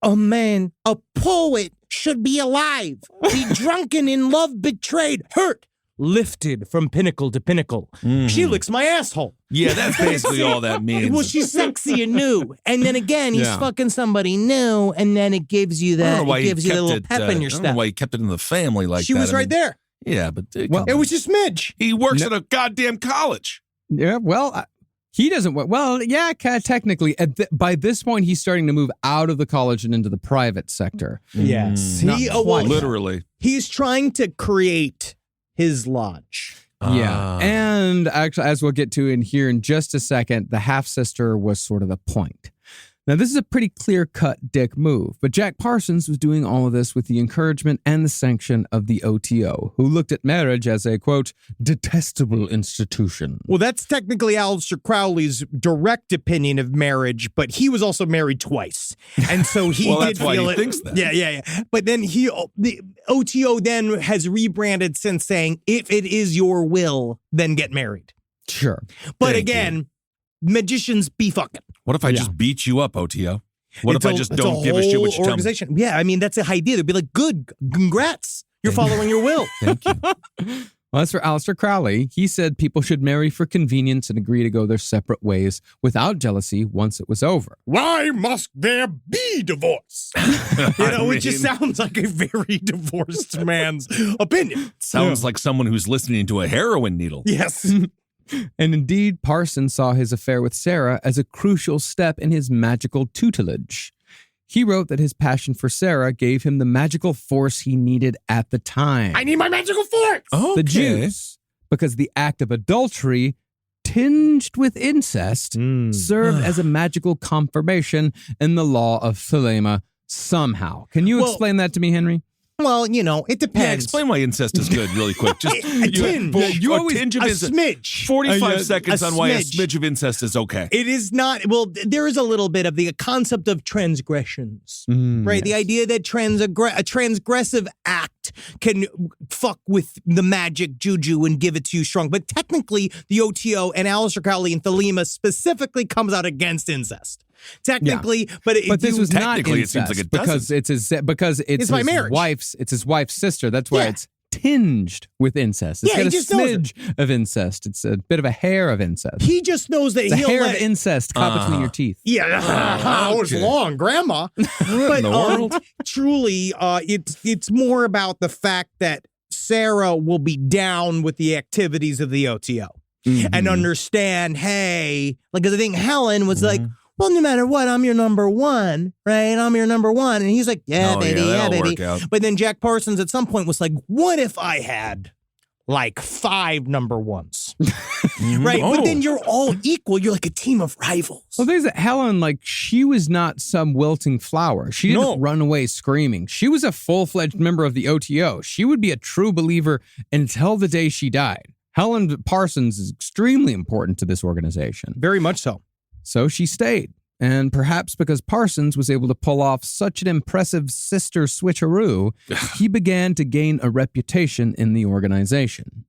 a man, a poet should be alive, be drunken in love, betrayed, hurt, lifted from pinnacle to pinnacle. She licks my asshole. Yeah, that's basically all that means. Well, she's sexy and new. And then again, he's fucking somebody new, and then it gives you that, it gives you a little pep in your I don't know step. why he kept it in the family like that. She was right there. Yeah, but Well, It was just smidge. he works at a goddamn college. yeah, well, he doesn't. Well, yeah, technically, by this point, he's starting to move out of the college and into the private sector. Yes. Not quite. Literally. He's trying to create his lodge. Yeah. And actually, as we'll get to in here in just a second, the half-sister was sort of the point. Now, this is a pretty clear-cut dick move, but Jack Parsons was doing all of this with the encouragement and the sanction of the O.T.O, who looked at marriage as a, quote, detestable institution. Well, that's technically Aleister Crowley's direct opinion of marriage, but he was also married twice. And so he Well, did that's why feel he it. thinks that. Yeah. But then the O.T.O then has rebranded since saying, if it is your will, then get married. Sure. But Thank again, magicians be fucking. What if I just beat you up, O.T.O? What if I just don't give a shit what you tell me? Yeah, I mean, that's the idea. They'd be like, good, congrats. You're following your will. Thank you. Well, as for Aleister Crowley, he said people should marry for convenience and agree to go their separate ways without jealousy once it was over. Why must there be divorce? Which just sounds like a very divorced man's opinion. Sounds like someone who's listening to a heroin needle. Yes. And indeed, Parsons saw his affair with Sarah as a crucial step in his magical tutelage. He wrote that his passion for Sarah gave him the magical force he needed at the time. I need my magical force. Okay. The Jews, because the act of adultery, tinged with incest, served as a magical confirmation in the law of Thelema somehow. Can you explain that to me, Henry? Well, it depends. Yeah, explain why incest is good really quick. Just A tinge. you always tinge of a incest. smidge. 45 seconds on why a smidge. smidge of incest is okay. It is not, well, there is a little bit of the concept of transgressions, right? The idea that a transgressive act can fuck with the magic juju and give it to you strong. But technically, the O.T.O and Aleister Crowley and Thelema specifically comes out against incest. Technically, but this was not technically, it incest seems like it because it's by his marriage. wife's wife's sister. That's why it's tinged with incest. It's Yeah, got a he just knows it. smidge of incest. It's a bit of a hair of incest. he just knows that The he'll hair let of incest caught between your teeth. Yeah, it was long, Grandma. But the world? truly, it's more about the fact that Sarah will be down with the activities of the O.T.O and understand, hey, like, 'cause I think Helen was like, well, no matter what, I'm your number one, right? I'm your number one. And he's like, yeah, Oh, baby, yeah, yeah, that'll baby. work out. But then Jack Parsons at some point was like, what if I had like 5 number ones? Right? But then you're all equal. You're like a team of rivals. Well, there's Helen, like, she was not some wilting flower. She didn't run away screaming. She was a full-fledged member of the O.T.O. She would be a true believer until the day she died. Helen Parsons is extremely important to this organization. Very much so. So she stayed. And perhaps because Parsons was able to pull off such an impressive sister switcheroo, he began to gain a reputation in the organization.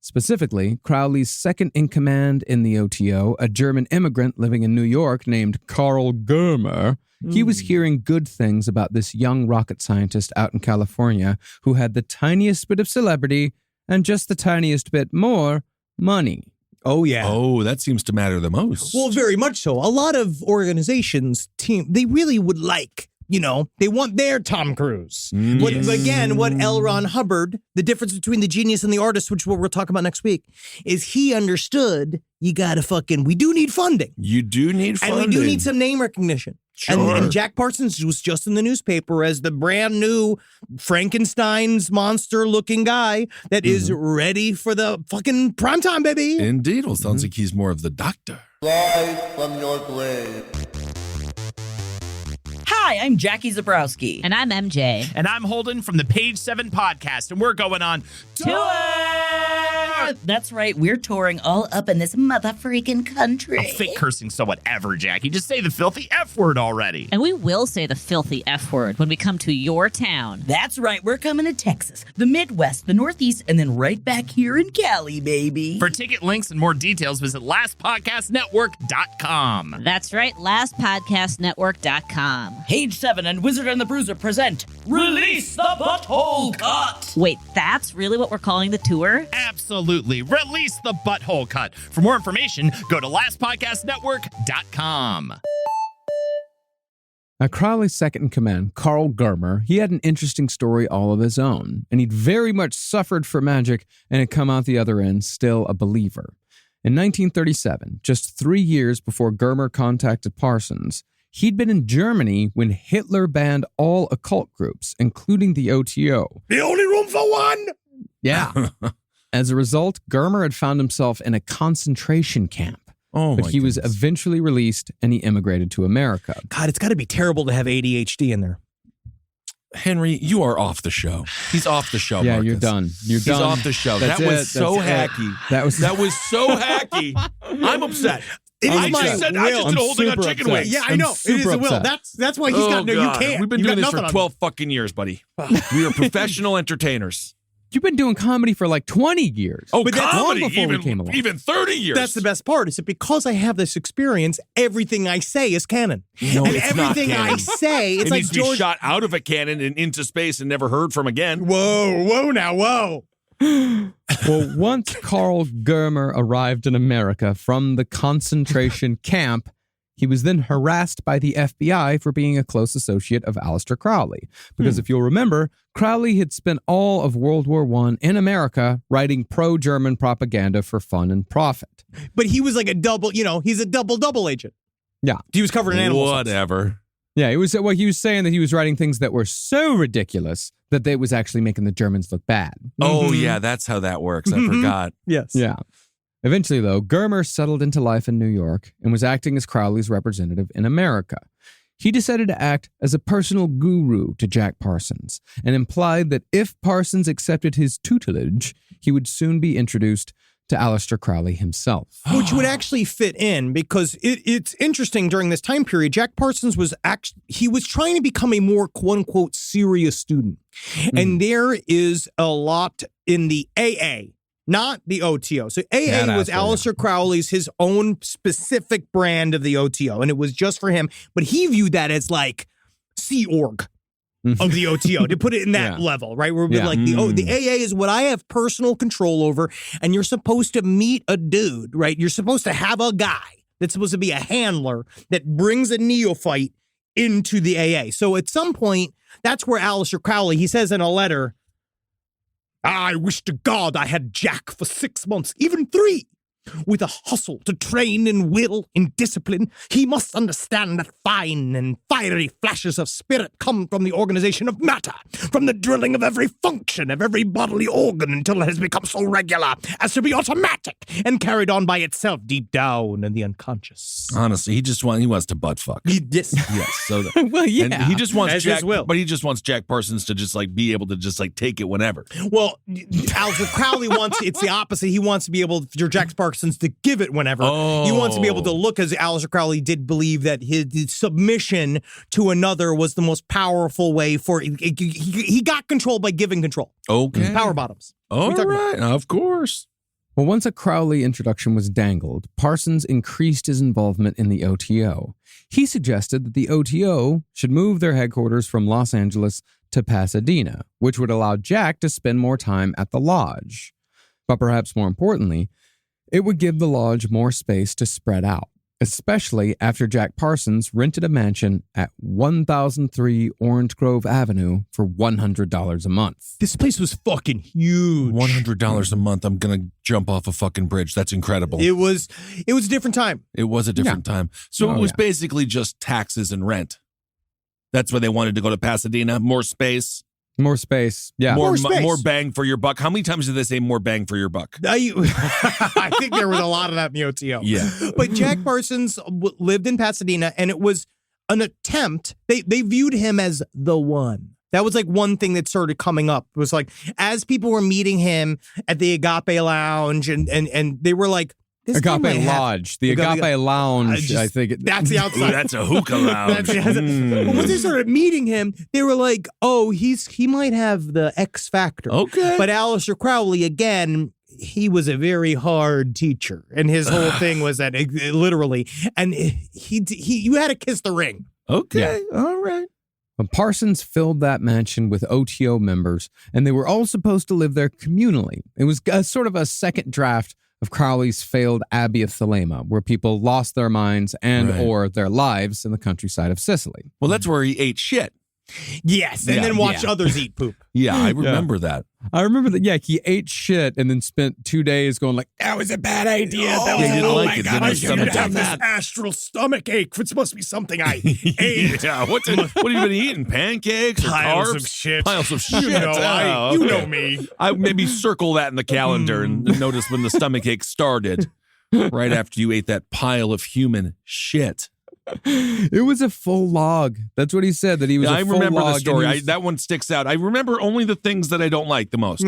Specifically, Crowley's second-in-command in the O.T.O., a German immigrant living in New York named Karl Germer, he was hearing good things about this young rocket scientist out in California who had the tiniest bit of celebrity and just the tiniest bit more money. Oh, yeah. Oh, that seems to matter the most. Well, very much so. A lot of organizations, they really would like, they want their Tom Cruise. What L. Ron Hubbard, the difference between the genius and the artist, which we'll talk about next week, is he understood we do need funding. You do need funding. And we do need some name recognition. Sure. And Jack Parsons was just in the newspaper as the brand new Frankenstein's monster-looking guy that is ready for the fucking primetime, baby. Indeed. Well, sounds like he's more of the doctor. Rise from your grave. Hi, I'm Jackie Zabrowski. And I'm MJ. And I'm Holden from the Page 7 podcast, and we're going on tour! That's right, we're touring all up in this mother-freaking country. Oh, fake cursing, so whatever, Jackie. Just say the filthy F word already. And we will say the filthy F word when we come to your town. That's right, we're coming to Texas, the Midwest, the Northeast, and then right back here in Cali, baby. For ticket links and more details, visit lastpodcastnetwork.com. That's right, lastpodcastnetwork.com. Page 7 and Wizard and the Bruiser present Release the Butthole Cut! Wait, that's really what we're calling the tour? Absolutely. Release the Butthole Cut. For more information, go to lastpodcastnetwork.com. Now, Crowley's second-in-command, Karl Germer, he had an interesting story all of his own, and he'd very much suffered for magic and had come out the other end still a believer. In 1937, just 3 years before Germer contacted Parsons, he'd been in Germany when Hitler banned all occult groups, including the O.T.O. The only room for one! Yeah. As a result, Germer had found himself in a concentration camp. But he was eventually released and he immigrated to America. God, it's got to be terrible to have ADHD in there. Henry, you are off the show. He's off the show, Yeah, Marcus. you're done. He's He's off the show. That was so hacky. That was so hacky. I'm upset. I just did holding on chicken wings. Yeah, I know. It is a will. That's why he's got no, you can't. We've been doing this for 12 fucking years, buddy. We are professional entertainers. You've been doing comedy for like 20 years. Oh, but comedy, that's long before we came along. Even 30 years. That's the best part, is that because I have this experience, everything I say is canon. No, and it's not everything canon. I say, it's it like needs to be shot out of a cannon and into space and never heard from again. Whoa, whoa. Well, once Karl Germer arrived in America from the concentration camp, he was then harassed by the FBI for being a close associate of Aleister Crowley. Because if you'll remember, Crowley had spent all of World War I in America writing pro-German propaganda for fun and profit. But he was like a double, he's a double agent. Yeah. He was covered in animals. Whatever. Yeah, he was saying that he was writing things that were so ridiculous that they was actually making the Germans look bad. Oh, yeah, that's how that works. I forgot. Yes. Yeah. Eventually, though, Germer settled into life in New York and was acting as Crowley's representative in America. He decided to act as a personal guru to Jack Parsons and implied that if Parsons accepted his tutelage, he would soon be introduced to Aleister Crowley himself. Which would actually fit in because it's interesting during this time period, Jack Parsons was trying to become a more quote-unquote serious student. And there is a lot in the AA. Not the O.T.O. So AA was Aleister Crowley's, his own specific brand of the O.T.O. And it was just for him. But he viewed that as like Sea Org of the O.T.O. to put it in that level, right? Where we're like, the AA is what I have personal control over. And you're supposed to meet a dude, right? You're supposed to have a guy that's supposed to be a handler that brings a neophyte into the AA. So at some point, that's where Aleister Crowley, he says in a letter, I wish to God I had Jack for 6 months, even 3. With a hustle to train in will, in discipline, he must understand that fine and fiery flashes of spirit come from the organization of matter, from the drilling of every function of every bodily organ until it has become so regular as to be automatic and carried on by itself deep down in the unconscious. Honestly, he wants to butt fuck. Yes. So well, yeah. And he just wants As Jack, his will. but he just wants Jack Parsons to just like be able to just like take it whenever. Well, Aleister Crowley it's the opposite. He wants to be able, for Jack Parsons Parsons to give it whenever. He wants to be able to look, as Aleister Crowley did believe that his submission to another was the most powerful way for he got control by giving control. Okay. Power bottoms. All right. Of course. Well, once a Crowley introduction was dangled, Parsons increased his involvement in the O.T.O. He suggested that the O.T.O. should move their headquarters from Los Angeles to Pasadena, which would allow Jack to spend more time at the lodge. But perhaps more importantly, it would give the lodge more space to spread out, especially after Jack Parsons rented a mansion at 1003 Orange Grove Avenue for $100 a month. This place was fucking huge. $100 a month. I'm going to jump off a fucking bridge. That's incredible. It was a different time. It was a different time. So it was basically just taxes and rent. That's why they wanted to go to Pasadena. More space. More space. Yeah. More bang for your buck. How many times did they say more bang for your buck? I think there was a lot of that in the O.T.O. Yeah. But Jack Parsons lived in Pasadena, and it was an attempt. They viewed him as the one. That was like one thing that started coming up. It was like, as people were meeting him at the Agape Lounge, and they were like, Agape Lodge. The Agape Lounge, I think. That's the outside. That's a hookah lounge. But when they started meeting him, they were like, oh, he might have the X factor. Okay. But Aleister Crowley, again, he was a very hard teacher. And his whole thing was that literally, and you had to kiss the ring. Okay. Yeah. All right. But Parsons filled that mansion with O.T.O. members, and they were all supposed to live there communally. It was sort of a second draft of Crowley's failed Abbey of Thelema, where people lost their minds or their lives in the countryside of Sicily. Well, that's where he ate shit. Yes, and then watched others eat poop. Yeah, I remember that. I remember that, he ate shit and then spent 2 days going like, that was a bad idea. I shouldn't have this astral stomach ache. It's supposed to be something I ate. Yeah, what have you been eating? Pancakes or Piles carbs? of shit. Piles of shit. You know me. I maybe circle that in the calendar and notice when the stomach ache started, right after you ate that pile of human shit. It was a full log. That's what he said, that he was a full log. I remember the story. That one sticks out. I remember only the things that I don't like the most.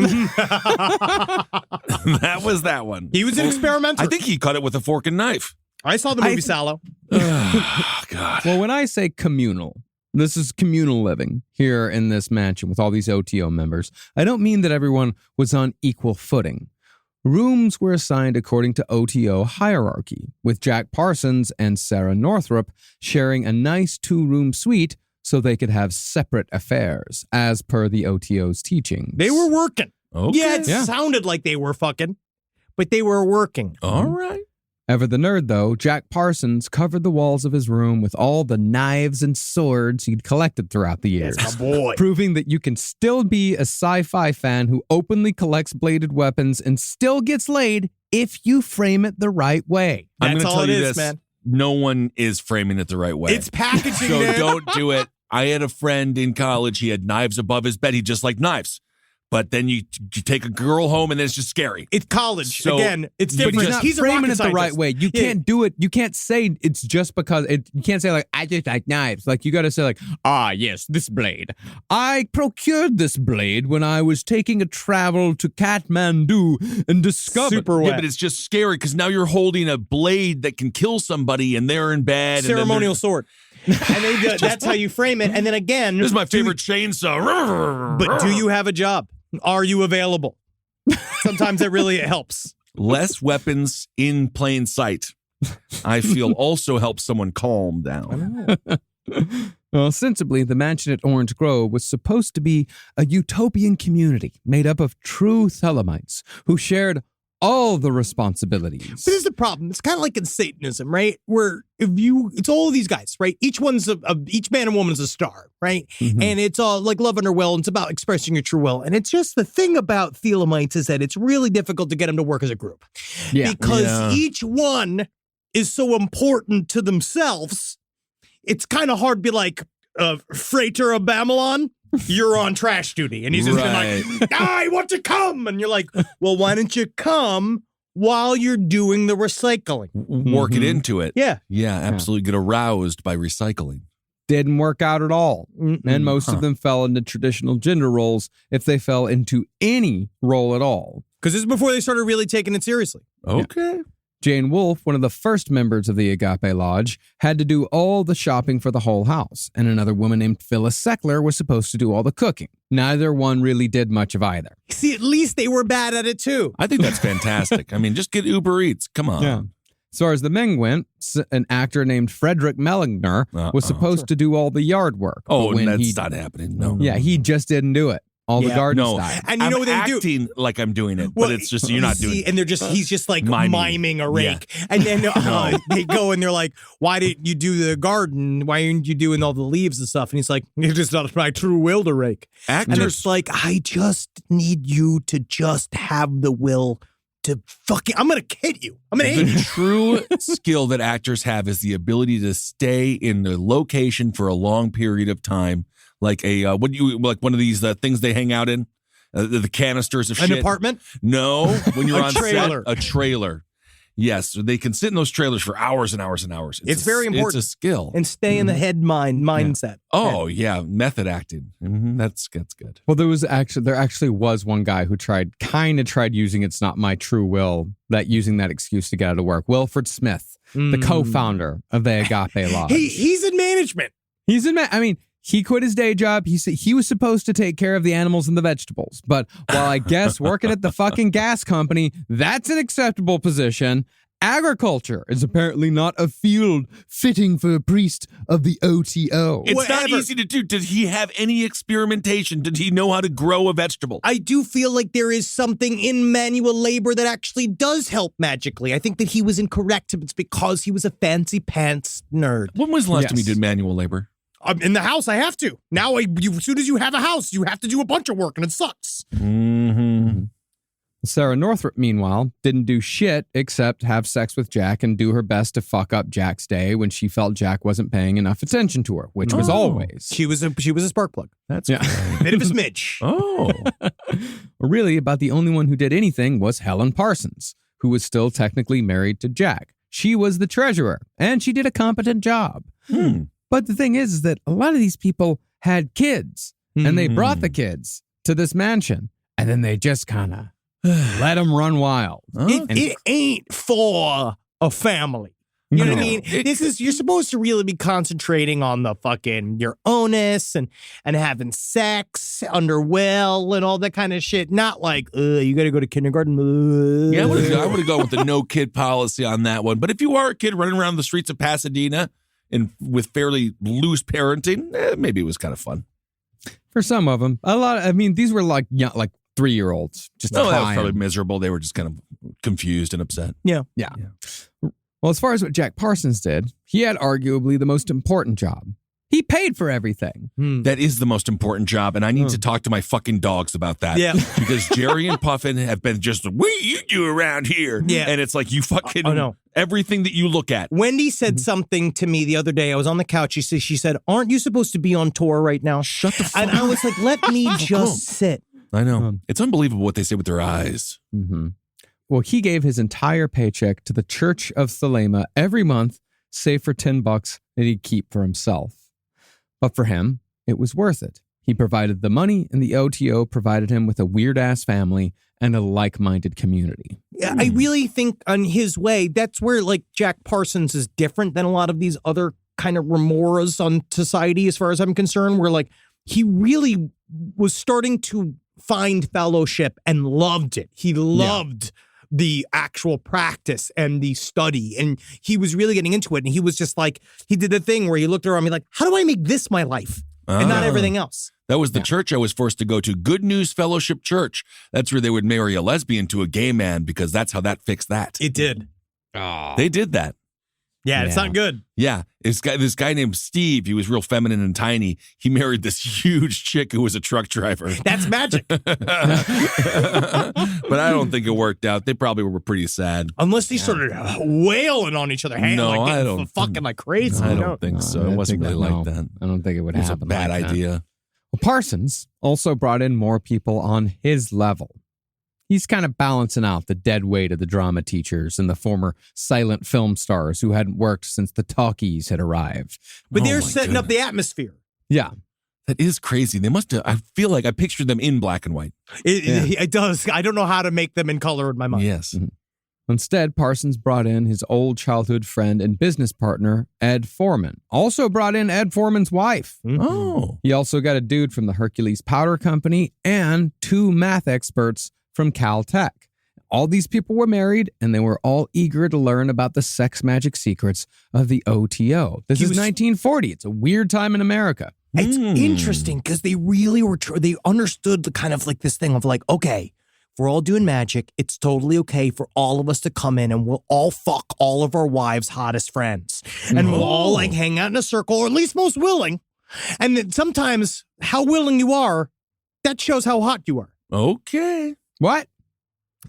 That was that one. He was an experimenter. I think he cut it with a fork and knife. I saw the movie Sallow. Oh, God. Well, when I say communal, this is communal living here in this mansion with all these O.T.O. members. I don't mean that everyone was on equal footing. Rooms were assigned according to O.T.O. hierarchy, with Jack Parsons and Sarah Northrup sharing a nice 2-room suite so they could have separate affairs, as per the O.T.O.'s teachings. They were working. Okay. Yeah, it sounded like they were fucking, but they were working. All right. Ever the nerd, though, Jack Parsons covered the walls of his room with all the knives and swords he'd collected throughout the years. That's my boy. Proving that you can still be a sci-fi fan who openly collects bladed weapons and still gets laid if you frame it the right way. I'm going to tell you this, man. No one is framing it the right way. It's packaging, so man. Don't do it. I had a friend in college. He had knives above his bed. He just liked knives. But then you take a girl home and then it's just scary. It's college. So, again, it's different. He's framing it the right way. You can't do it. You can't say it's just because you can't say like, I just like knives. Like you got to say like, yes, this blade. I procured this blade when I was taking a travel to Kathmandu and discovered. Super wet. Yeah, but it's just scary because now you're holding a blade that can kill somebody and they're in bed. Ceremonial sword. And that's how you frame it. And then again, this is my favorite chainsaw. But do you have a job? Are you available? Sometimes it really helps. Less weapons in plain sight, I feel, also helps someone calm down. Well, sensibly, the mansion at Orange Grove was supposed to be a utopian community made up of true Thelemites who shared all the responsibilities. But this is the problem. It's kind of like in Satanism, right? Where it's all of these guys, right? Each each man and woman is a star, right? Mm-hmm. And it's all like love and her will, and it's about expressing your true will. And it's just the thing about Thelemites is that it's really difficult to get them to work as a group. Yeah. Because each one is so important to themselves. It's kind of hard to be like, Frater of Babylon, you're on trash duty. And he's just been like, I want to come. And you're like, well, why don't you come while you're doing the recycling? Work it into it. Yeah. Yeah, absolutely. Get aroused by recycling. Didn't work out at all. And most of them fell into traditional gender roles if they fell into any role at all. Because this is before they started really taking it seriously. Okay. Yeah. Jane Wolfe, one of the first members of the Agape Lodge, had to do all the shopping for the whole house, and another woman named Phyllis Seckler was supposed to do all the cooking. Neither one really did much of either. See, at least they were bad at it too. I think that's fantastic. I mean, just get Uber Eats. Come on. Yeah. As far as the men went, an actor named Frederick Mellinger was supposed to do all the yard work. Oh, that's not happening. No. Yeah, he just didn't do it. All the garden stuff. And you know what they do? Acting like I'm doing it, but it's just you're not doing it. And he's just like miming a rake. Yeah. And then they go and they're like, why didn't you do the garden? Why aren't you doing all the leaves and stuff? And he's like, it's just not my true will to rake. Actors. And it's like, I just need you to just have the will to fucking, I'm going to hit you. I'm going to hit you. The true skill that actors have is the ability to stay in the location for a long period of time. Like like one of these things they hang out in, the canisters of shit. An apartment? No, when you're on trailer. Set, a trailer. Yes, so they can sit in those trailers for hours and hours and hours. It's very important. It's a skill. And stay in the head mindset. Oh yeah, method acting. Mm-hmm. That's good. Well, there actually was one guy who tried using "It's Not My True Will," using that excuse to get out of work. Wilfred Smith, the co-founder of the Agape Lodge. He's in management. He quit his day job. He said he was supposed to take care of the animals and the vegetables. But while I guess working at the fucking gas company, that's an acceptable position, agriculture is apparently not a field fitting for a priest of the O.T.O. It's not easy to do. Did he have any experimentation? Did he know how to grow a vegetable? I do feel like there is something in manual labor that actually does help magically. I think that he was incorrect. It's because he was a fancy pants nerd. When was the last time he did manual labor? In the house, I have to. Now, as soon as you have a house, you have to do a bunch of work, and it sucks. Mm-hmm. Sarah Northrup, meanwhile, didn't do shit except have sex with Jack and do her best to fuck up Jack's day when she felt Jack wasn't paying enough attention to her, which was always. She was a spark plug. That's bit of a smidge. Oh. Really, about the only one who did anything was Helen Parsons, who was still technically married to Jack. She was the treasurer, and she did a competent job. But the thing is that a lot of these people had kids, and they brought the kids to this mansion, and then they just kind of let them run wild. It ain't for a family. You know what I mean? You're supposed to really be concentrating on the fucking your onus and having sex under will and all that kind of shit. Not like, you got to go to kindergarten. Yeah, I would have gone with the no kid policy on that one. But if you are a kid running around the streets of Pasadena and with fairly loose parenting, maybe it was kind of fun. For some of them. These were like 3-year-olds. Just that was probably miserable. They were just kind of confused and upset. Yeah. Well, as far as what Jack Parsons did, he had arguably the most important job. He paid for everything. That is the most important job, and I need to talk to my fucking dogs about that. Yeah. Because Jerry and Puffin have been just, what do you do around here? Yeah. And it's like you fucking, everything that you look at. Wendy said something to me the other day. I was on the couch. She said, aren't you supposed to be on tour right now? Shut the fuck up. And I was like, let me just sit. I know. It's unbelievable what they say with their eyes. Mm-hmm. Well, he gave his entire paycheck to the Church of Thelema every month, save for $10 that he'd keep for himself. But for him, it was worth it. He provided the money, and the O.T.O. provided him with a weird-ass family and a like-minded community. Yeah, I really think on his way, that's where like Jack Parsons is different than a lot of these other kind of remoras on society as far as I'm concerned, where like he really was starting to find fellowship and loved it. He loved the actual practice and the study, and he was really getting into it. And he was just like, he did the thing where he looked around me like, how do I make this my life and not everything else? That was the church I was forced to go to, Good News Fellowship Church. That's where they would marry a lesbian to a gay man because that's how that fixed that. It did. They did that. Yeah, it's not good. Yeah, this guy named Steve, he was real feminine and tiny. He married this huge chick who was a truck driver. That's magic. But I don't think it worked out. They probably were pretty sad. Unless they started wailing on each other. No, I don't. Fucking like crazy. I don't think so. It wasn't really like that. I don't think it would happen. It was a bad idea. Well, Parsons also brought in more people on his level. He's kind of balancing out the dead weight of the drama teachers and the former silent film stars who hadn't worked since the talkies had arrived. But they're setting up the atmosphere. Yeah. That is crazy. They must have, I feel like I pictured them in black and white. It does. I don't know how to make them in color in my mind. Yes. Mm-hmm. Instead, Parsons brought in his old childhood friend and business partner, Ed Foreman. Also brought in Ed Foreman's wife. Oh. He also got a dude from the Hercules Powder Company and 2 math experts from Caltech. All these people were married, and they were all eager to learn about the sex magic secrets of the O.T.O. This is 1940. It's a weird time in America. It's interesting because they really were, they understood the kind of like this thing of like, okay, if we're all doing magic, it's totally okay for all of us to come in and we'll all fuck all of our wives' hottest friends. And we'll all like hang out in a circle, or at least most willing. And then sometimes how willing you are, that shows how hot you are. Okay. What?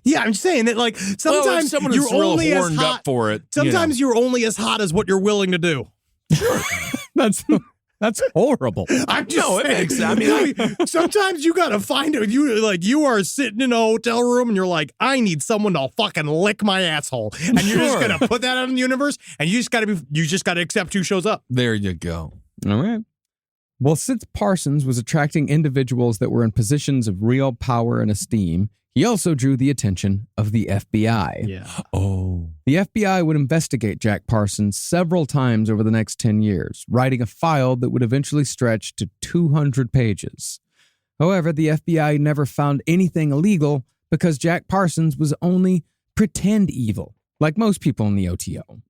Yeah, I'm just saying that like sometimes someone you're who's real only as horned hot up for it. Sometimes you're only as hot as what you're willing to do. That's horrible. I'm just No, it saying. makes sense. I mean, Sometimes you gotta find it. You are sitting in a hotel room and you're like, I need someone to fucking lick my asshole, and you're just gonna put that out in the universe, and you just gotta accept who shows up. there you go. All right. Well, since Parsons was attracting individuals that were in positions of real power and esteem, he also drew the attention of the FBI. Yeah. Oh. The FBI would investigate Jack Parsons several times over the next 10 years, writing a file that would eventually stretch to 200 pages. However, the FBI never found anything illegal because Jack Parsons was only pretend evil, like most people in the O.T.O.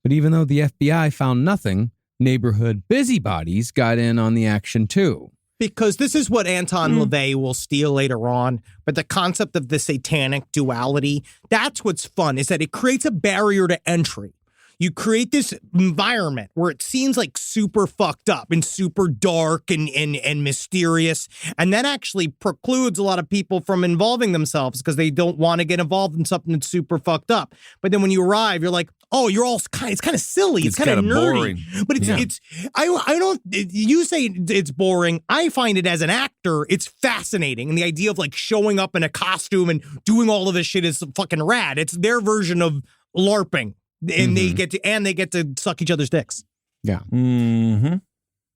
But even though the FBI found nothing, neighborhood busybodies got in on the action too. Because this is what Anton LaVey will steal later on. But the concept of the satanic duality, that's what's fun, is that it creates a barrier to entry. You create this environment where it seems like super fucked up and super dark and mysterious. And that actually precludes a lot of people from involving themselves because they don't want to get involved in something that's super fucked up. But then when you arrive, you're like, oh, you're all kind. It's kind of silly. It's kind of nerdy. boring. But I don't. You say it's boring. I find it as an actor, it's fascinating, and the idea of like showing up in a costume and doing all of this shit is fucking rad. It's their version of LARPing, and they get to suck each other's dicks. Yeah. Mm-hmm.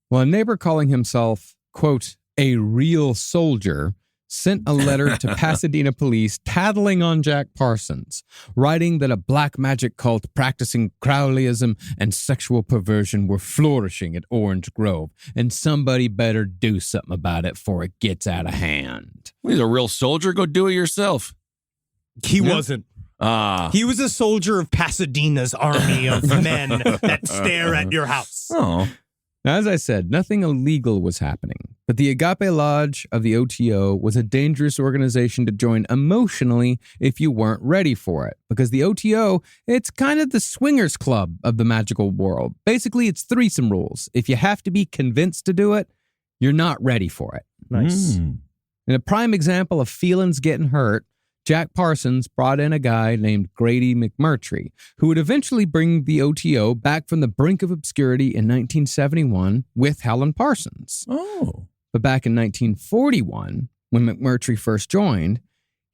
Well, a neighbor calling himself, quote, a real soldier, sent a letter to Pasadena police tattling on Jack Parsons, writing that a black magic cult practicing Crowleyism and sexual perversion were flourishing at Orange Grove, and somebody better do something about it before it gets out of hand. He's a real soldier. Go do it yourself. He wasn't. He was a soldier of Pasadena's army of men that stare at your house. Oh. Now, as I said, nothing illegal was happening, but the Agape Lodge of the O.T.O. was a dangerous organization to join emotionally if you weren't ready for it, because the O.T.O., it's kind of the swingers club of the magical world. Basically, it's threesome rules. If you have to be convinced to do it, you're not ready for it. Nice. In a prime example of feelings getting hurt, Jack Parsons brought in a guy named Grady McMurtry, who would eventually bring the O.T.O. back from the brink of obscurity in 1971 with Helen Parsons. Oh. But back in 1941, when McMurtry first joined,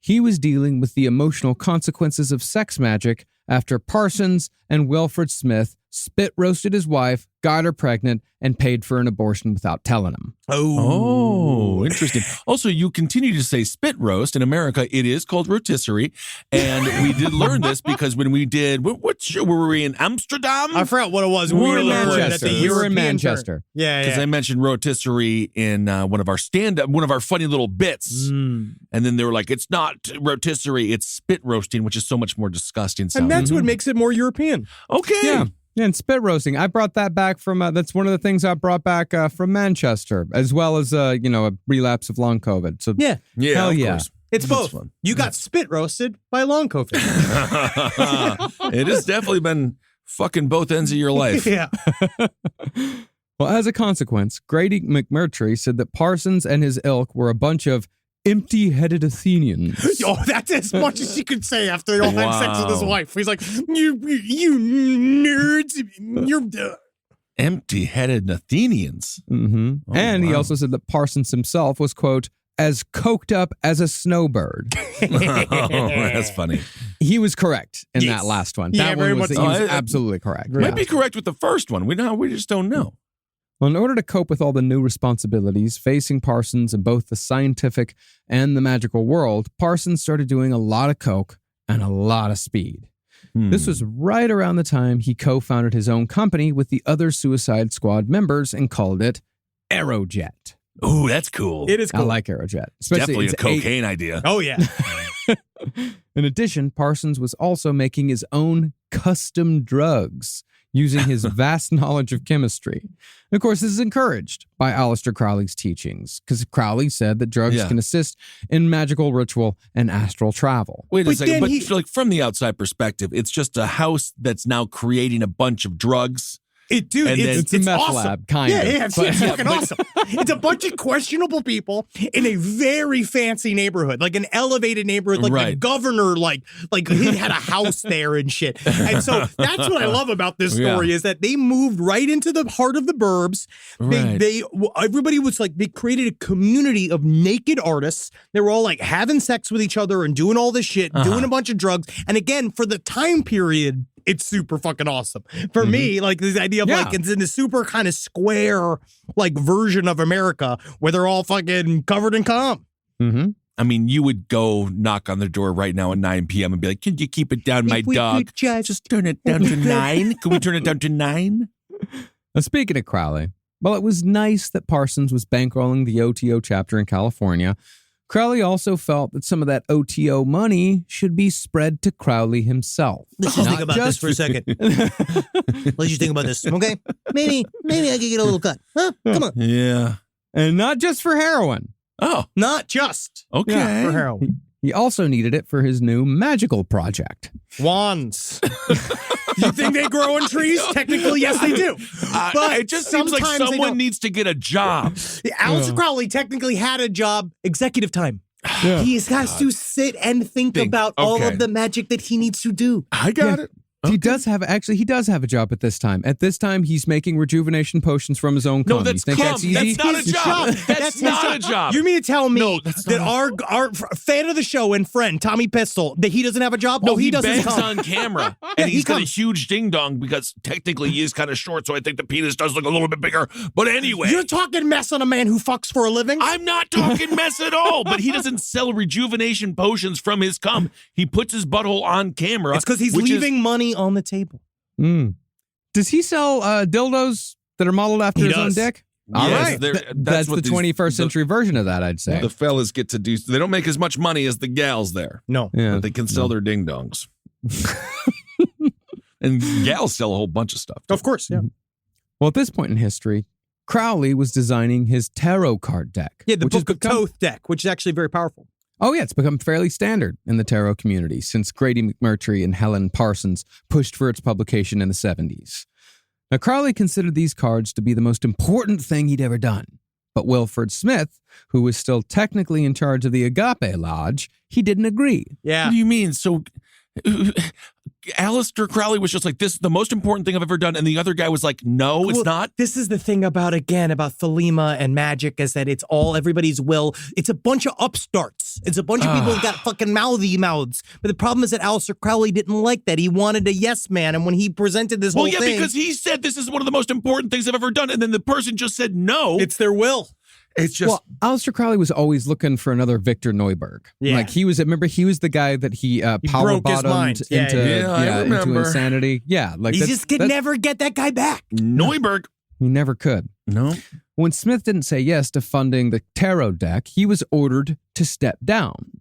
he was dealing with the emotional consequences of sex magic after Parsons and Wilfred Smith spit roasted his wife, got her pregnant, and paid for an abortion without telling him. Oh, interesting. Also, you continue to say spit roast. In America, it is called rotisserie. And we did learn this because when we did, what show were we in? Amsterdam? I forgot what it was. We were in Manchester. You were in Manchester. Yeah, Because I mentioned rotisserie in one of our funny little bits. And then they were like, it's not rotisserie, it's spit roasting, which is so much more disgusting sounding. And that's what makes it more European. Okay. Yeah. Yeah, and spit roasting. I brought that back from, that's one of the things I brought back from Manchester, as well as, a relapse of long COVID. So Yeah. Yeah, hell of yeah. course. It's That's both. fun. You got spit roasted by long COVID. It has definitely been fucking both ends of your life. Yeah. Well, as a consequence, Grady McMurtry said that Parsons and his ilk were a bunch of empty-headed Athenians. Oh, that's as much as you could say after they all had sex with his Wow. wife. He's like, you nerds. You're... Empty-headed Athenians. Mm-hmm. Oh, And he wow. also said that Parsons himself was, quote, as coked up as a snowbird. Oh, that's funny. He was correct in Yes. that last one. Yeah, That very one was, much he so. was absolutely correct. Might be correct with the first one. We just don't know. Well, in order to cope with all the new responsibilities facing Parsons in both the scientific and the magical world, Parsons started doing a lot of coke and a lot of speed. This was right around the time he co-founded his own company with the other Suicide Squad members and called it Aerojet. Ooh, that's cool. It is cool. I like Aerojet. Definitely it's a cocaine idea. Oh, yeah. In addition, Parsons was also making his own custom drugs using his vast knowledge of chemistry. And of course, this is encouraged by Aleister Crowley's teachings, because Crowley said that drugs can assist in magical ritual and astral travel. Wait a second, then but like from the outside perspective, it's just a house that's now creating a bunch of drugs. It's a meth awesome. lab, kind of. Yeah, it's fucking awesome. It's a bunch of questionable people in a very fancy neighborhood, like an elevated neighborhood, like the governor, like he had a house there and shit. And so that's what I love about this story is that they moved right into the heart of the burbs. Everybody was like, they created a community of naked artists. They were all like having sex with each other and doing all this shit, doing a bunch of drugs. And again, for the time period, it's super fucking awesome. For me, like this idea of like it's in the super kind of square like version of America where they're all fucking covered in cum. I mean, you would go knock on the door right now at 9 p.m. and be like, can you keep it down, my dog? Just turn it down to 9. Can we turn it down to 9? Now, speaking of Crowley, well, it was nice that Parsons was bankrolling the O.T.O chapter in California. Crowley also felt that some of that O.T.O money should be spread to Crowley himself. Let's just think about this for a second. Let's just think about this, okay? Maybe I could get a little cut. Huh? Come on. Yeah. And not just for heroin. Oh. Not just. Okay. For heroin. He also needed it for his new magical project. Wands. You think they grow in trees? Technically, yes, they do. But it just seems like someone needs to get a job. Aleister Crowley technically had a job, executive time. Yeah. He has to sit and think about all of the magic that he needs to do. I got it. He does have a job at this time. At this time, he's making rejuvenation potions from his own cum. No, that's you think cum. that's easy? That's not a job. That's not a job. You mean to tell me that our fan of the show and friend, Tommy Pistol, that he doesn't have a job? No, he doesn't bangs on camera. And he's got a huge ding-dong because technically he is kind of short, so I think the penis does look a little bit bigger. But anyway. You're talking mess on a man who fucks for a living? I'm not talking mess at all, but he doesn't sell rejuvenation potions from his cum. He puts his butthole on camera. It's because he's leaving money on the table. Does he sell dildos that are modeled after his own dick? All right. That's the 21st century version of that, I'd say. The fellas get to do, they don't make as much money as the gals there. No. Yeah. But they can sell their ding-dongs. And gals sell a whole bunch of stuff. Of course, yeah. Well, at this point in history, Crowley was designing his tarot card deck. Yeah, the Book of Thoth deck, which is actually very powerful. Oh, yeah, it's become fairly standard in the tarot community since Grady McMurtry and Helen Parsons pushed for its publication in the 70s. Now, Crowley considered these cards to be the most important thing he'd ever done. But Wilfred Smith, who was still technically in charge of the Agape Lodge, he didn't agree. Yeah. What do you mean? So Aleister Crowley was just like, this is the most important thing I've ever done. And the other guy was like, no, it's not. This is the thing about Thelema and magic is that it's all everybody's will. It's a bunch of upstarts. It's a bunch of people who got fucking mouthy mouths. But the problem is that Aleister Crowley didn't like that. He wanted a yes man. And when he presented this whole thing. Well, yeah, because he said this is one of the most important things I've ever done. And then the person just said no. It's their will. It's just. Well, Aleister Crowley was always looking for another Victor Neuberg. Yeah. Like he was the guy that he power broke his mind. bottomed into remember. insanity. Yeah. Like He just could never get that guy back. Neuberg. He never could. No. When Smith didn't say yes to funding the tarot deck, he was ordered to step down.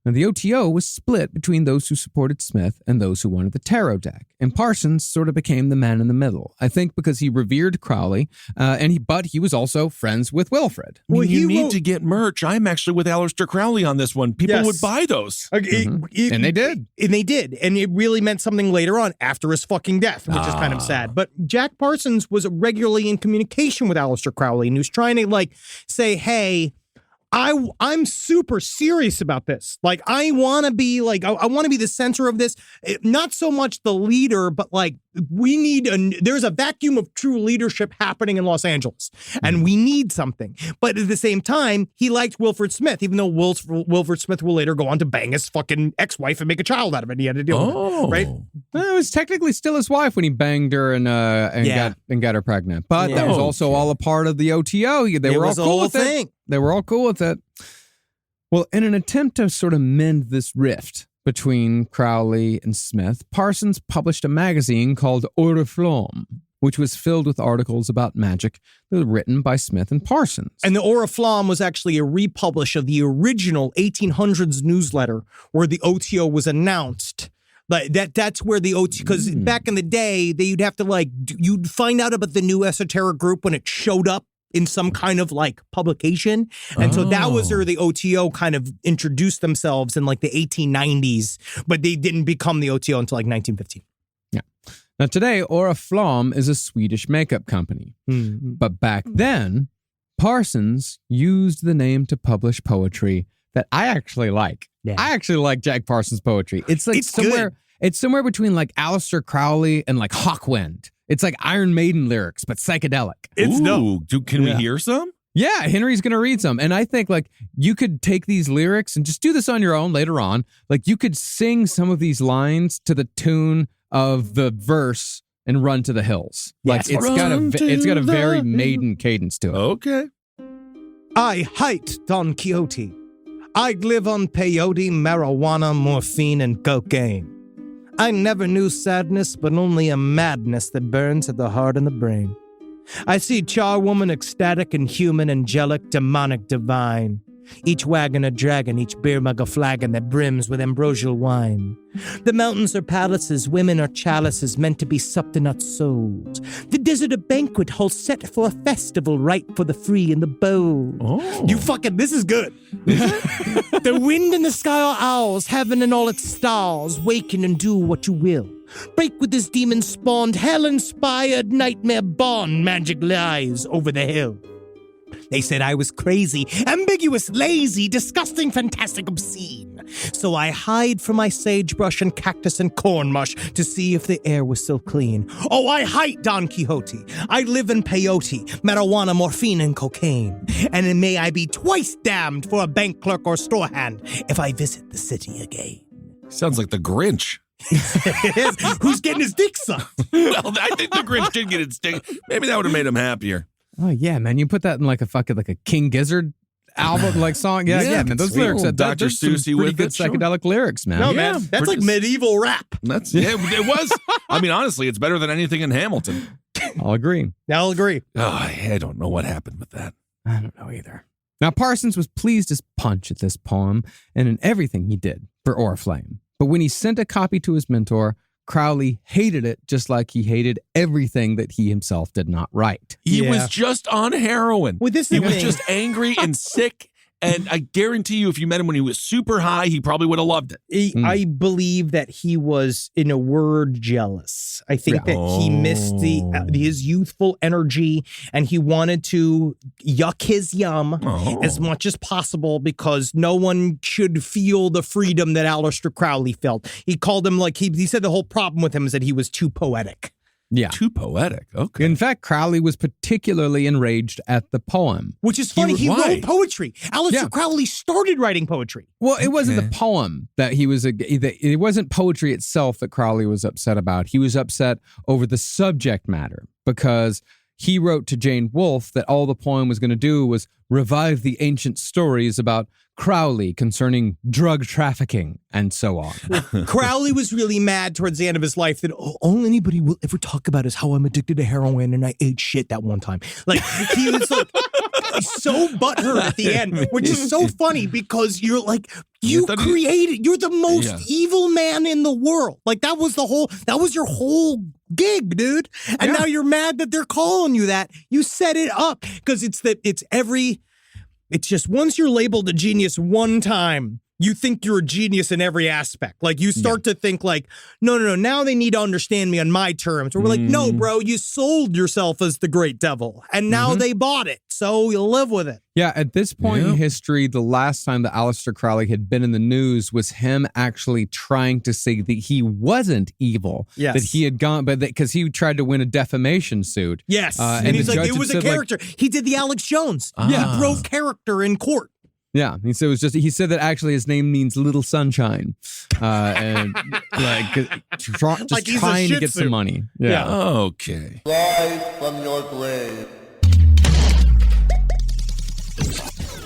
And the O.T.O was split between those who supported Smith and those who wanted the tarot deck. And Parsons sort of became the man in the middle. I think because he revered Crowley, but he was also friends with Wilfred. Well, you need to get merch. I'm actually with Aleister Crowley on this one. People would buy those. And they did. And they did. And it really meant something later on after his fucking death, which is kind of sad. But Jack Parsons was regularly in communication with Aleister Crowley and he was trying to say, hey, I'm super serious about this. Like, I want to be I want to be the center of this. Not so much the leader, but we need there's a vacuum of true leadership happening in Los Angeles and we need something. But at the same time, he liked Wilfred Smith, even though Wilfred Smith will later go on to bang his fucking ex-wife and make a child out of it. And he had to deal with it, right? Well, it was technically still his wife when he banged her and got her pregnant. But that was also all a part of the O.T.O. They were all cool with it. They were all cool with it. Well, in an attempt to sort of mend this rift between Crowley and Smith, Parsons published a magazine called Oriflamme, which was filled with articles about magic that were written by Smith and Parsons. And the Oriflamme was actually a republish of the original 1800s newsletter where the O.T.O was announced. But that's where the O.T.O, because back in the day, you'd have to you'd find out about the new esoteric group when it showed up in some kind of publication. And so that was where the O.T.O kind of introduced themselves in the 1890s, but they didn't become the O.T.O until 1915. Yeah. Now today, Oriflamme is a Swedish makeup company. But back then, Parsons used the name to publish poetry that I actually like. Yeah. I actually like Jack Parsons' poetry. It's somewhere good. It's somewhere between Aleister Crowley and Hawkwind. It's like Iron Maiden lyrics, but psychedelic. It's dope. Can we hear some? Yeah, Henry's going to read some. And I think you could take these lyrics and just do this on your own later on. You could sing some of these lines to the tune of the verse and Run to the Hills. Yes. It's got a very Maiden cadence to it. Okay. I hate Don Quixote. I'd live on peyote, marijuana, morphine, and cocaine. I never knew sadness, but only a madness that burns at the heart and the brain. I see charwoman ecstatic and human, angelic, demonic, divine. Each wagon a dragon, each beer mug a flagon that brims with ambrosial wine. The mountains are palaces, women are chalices meant to be supped and not sold. The desert a banquet hall set for a festival, ripe for the free and the bold. Oh. This is good. The wind and the sky are owls, heaven and all its stars, waken and do what you will. Break with this demon-spawned, hell-inspired, nightmare born magic lies over the hill. They said I was crazy, ambiguous, lazy, disgusting, fantastic, obscene. So I hide from my sagebrush and cactus and corn mush to see if the air was still clean. Oh, I hate Don Quixote. I live in peyote, marijuana, morphine, and cocaine. And may I be twice damned for a bank clerk or store hand if I visit the city again. Sounds like the Grinch. Who's getting his dick sucked? Well, I think the Grinch did get his dick. Maybe that would have made him happier. Oh yeah, man! You put that in a King Gizzard album song. Yeah, man. Those lyrics, Dr. Susie with good psychedelic lyrics, man. No, man, that's medieval rap. It was. I mean, honestly, it's better than anything in Hamilton. I'll agree. Oh, I don't know what happened with that. I don't know either. Now, Parsons was pleased as punch at this poem and in everything he did for Oriflamme. But when he sent a copy to his mentor, Crowley hated it just like he hated everything that he himself did not write. He was just on heroin. Well, he was just angry and sick. And I guarantee you, if you met him when he was super high, he probably would have loved it. I believe that he was, in a word, jealous. I think that he missed his youthful energy, and he wanted to yuck his yum as much as possible because no one should feel the freedom that Aleister Crowley felt. He called him he said the whole problem with him is that he was too poetic. Yeah. Too poetic. Okay. In fact, Crowley was particularly enraged at the poem. Which is funny. He wrote poetry. Aleister Crowley started writing poetry. Well, it wasn't the poem that he was... It wasn't poetry itself that Crowley was upset about. He was upset over the subject matter because he wrote to Jane Wolfe that all the poem was going to do was revive the ancient stories about Crowley concerning drug trafficking and so on. Crowley was really mad towards the end of his life that all anybody will ever talk about is how I'm addicted to heroin and I ate shit that one time. He was so butthurt at the end, which is so funny because you're you're the most evil man in the world. That was your whole gig, dude. And now you're mad that they're calling you that. You set it up because it's just once you're labeled a genius one time, you think you're a genius in every aspect. You start to think no, now they need to understand me on my terms. Or we're no, bro, you sold yourself as the great devil and now they bought it. So you'll live with it. Yeah, at this point in history, the last time that Aleister Crowley had been in the news was him actually trying to say that he wasn't evil. Yes. That he had gone, but because he tried to win a defamation suit. Yes. And he's it was a character. He did the Alex Jones. He broke character in court. Yeah, he said he said that actually his name means Little Sunshine, and trying to get some money. Yeah. Okay. Rise from your grave.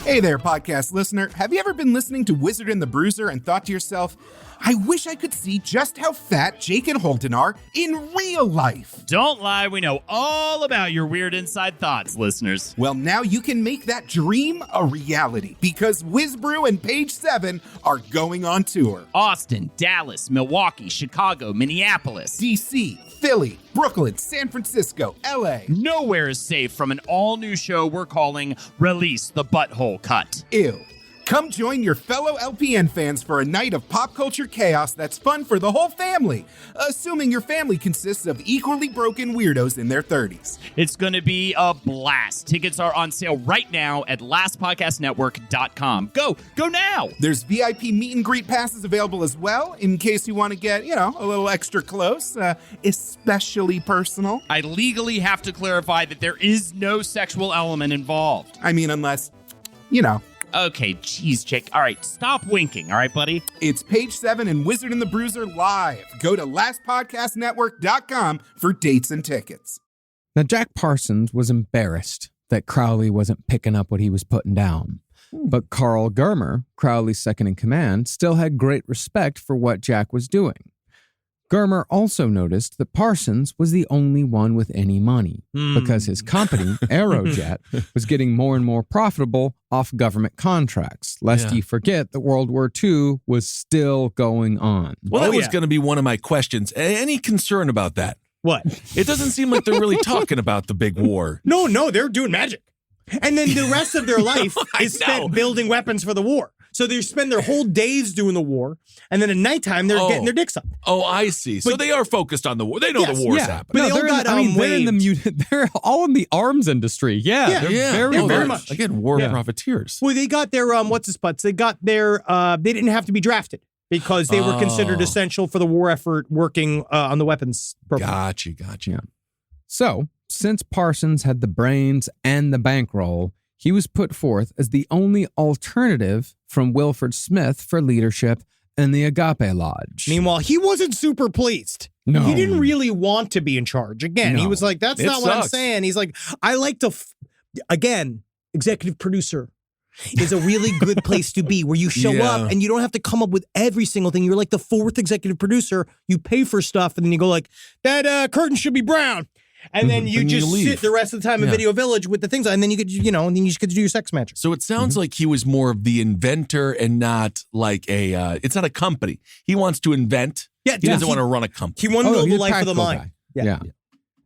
Hey there, podcast listener. Have you ever been listening to Wizard and the Bruiser and thought to yourself, I wish I could see just how fat Jake and Holden are in real life. Don't lie, we know all about your weird inside thoughts, listeners. Well, now you can make that dream a reality because Whizbrew and Page 7 are going on tour. Austin, Dallas, Milwaukee, Chicago, Minneapolis, DC, Philly, Brooklyn, San Francisco, LA. Nowhere is safe from an all-new show we're calling Release the Butthole Cut. Ew. Come join your fellow LPN fans for a night of pop culture chaos that's fun for the whole family, assuming your family consists of equally broken weirdos in their 30s. It's going to be a blast. Tickets are on sale right now at lastpodcastnetwork.com. Go now. There's VIP meet and greet passes available as well, in case you want to get, a little extra close, especially personal. I legally have to clarify that there is no sexual element involved. I mean, unless, Okay, geez, Jake. All right, stop winking, all right, buddy? It's Page 7 and Wizard and the Bruiser live. Go to lastpodcastnetwork.com for dates and tickets. Now, Jack Parsons was embarrassed that Crowley wasn't picking up what he was putting down. But Carl Germer, Crowley's second in command, still had great respect for what Jack was doing. Germer also noticed that Parsons was the only one with any money because his company, Aerojet, was getting more and more profitable off government contracts, lest he forget that World War II was still going on. Well, that was going to be one of my questions. Any concern about that? What? It doesn't seem like they're really talking about the big war. No, they're doing magic. And then the rest of their life is spent building weapons for the war. So they spend their whole days doing the war, and then at nighttime they're getting their dicks up. Oh, I see. So they are focused on the war. They know the war's happening. But they all got they're all in the arms industry. They're very much. Again, war profiteers. Well, they got their They got their they didn't have to be drafted because they were considered essential for the war effort working on the weapons program. Gotcha. Yeah. So, since Parsons had the brains and the bankroll, he was put forth as the only alternative from Wilford Smith for leadership in the Agape Lodge. Meanwhile, he wasn't super pleased. No. He didn't really want to be in charge. Again, he was like, that's not what I'm saying. He's like, I like to, again, executive producer is a really good place to be where you show up and you don't have to come up with every single thing. You're like the fourth executive produder. You pay for stuff and then you go like, that curtain should be brown. And then you just sit the rest of the time in Video Village with the things, and then you could, and then you just get to do your sex magic. So it sounds like he was more of the inventor and not like it's not a company. He wants to invent. Yeah, he doesn't want to run a company. He wanted to live the life of the mind. Yeah.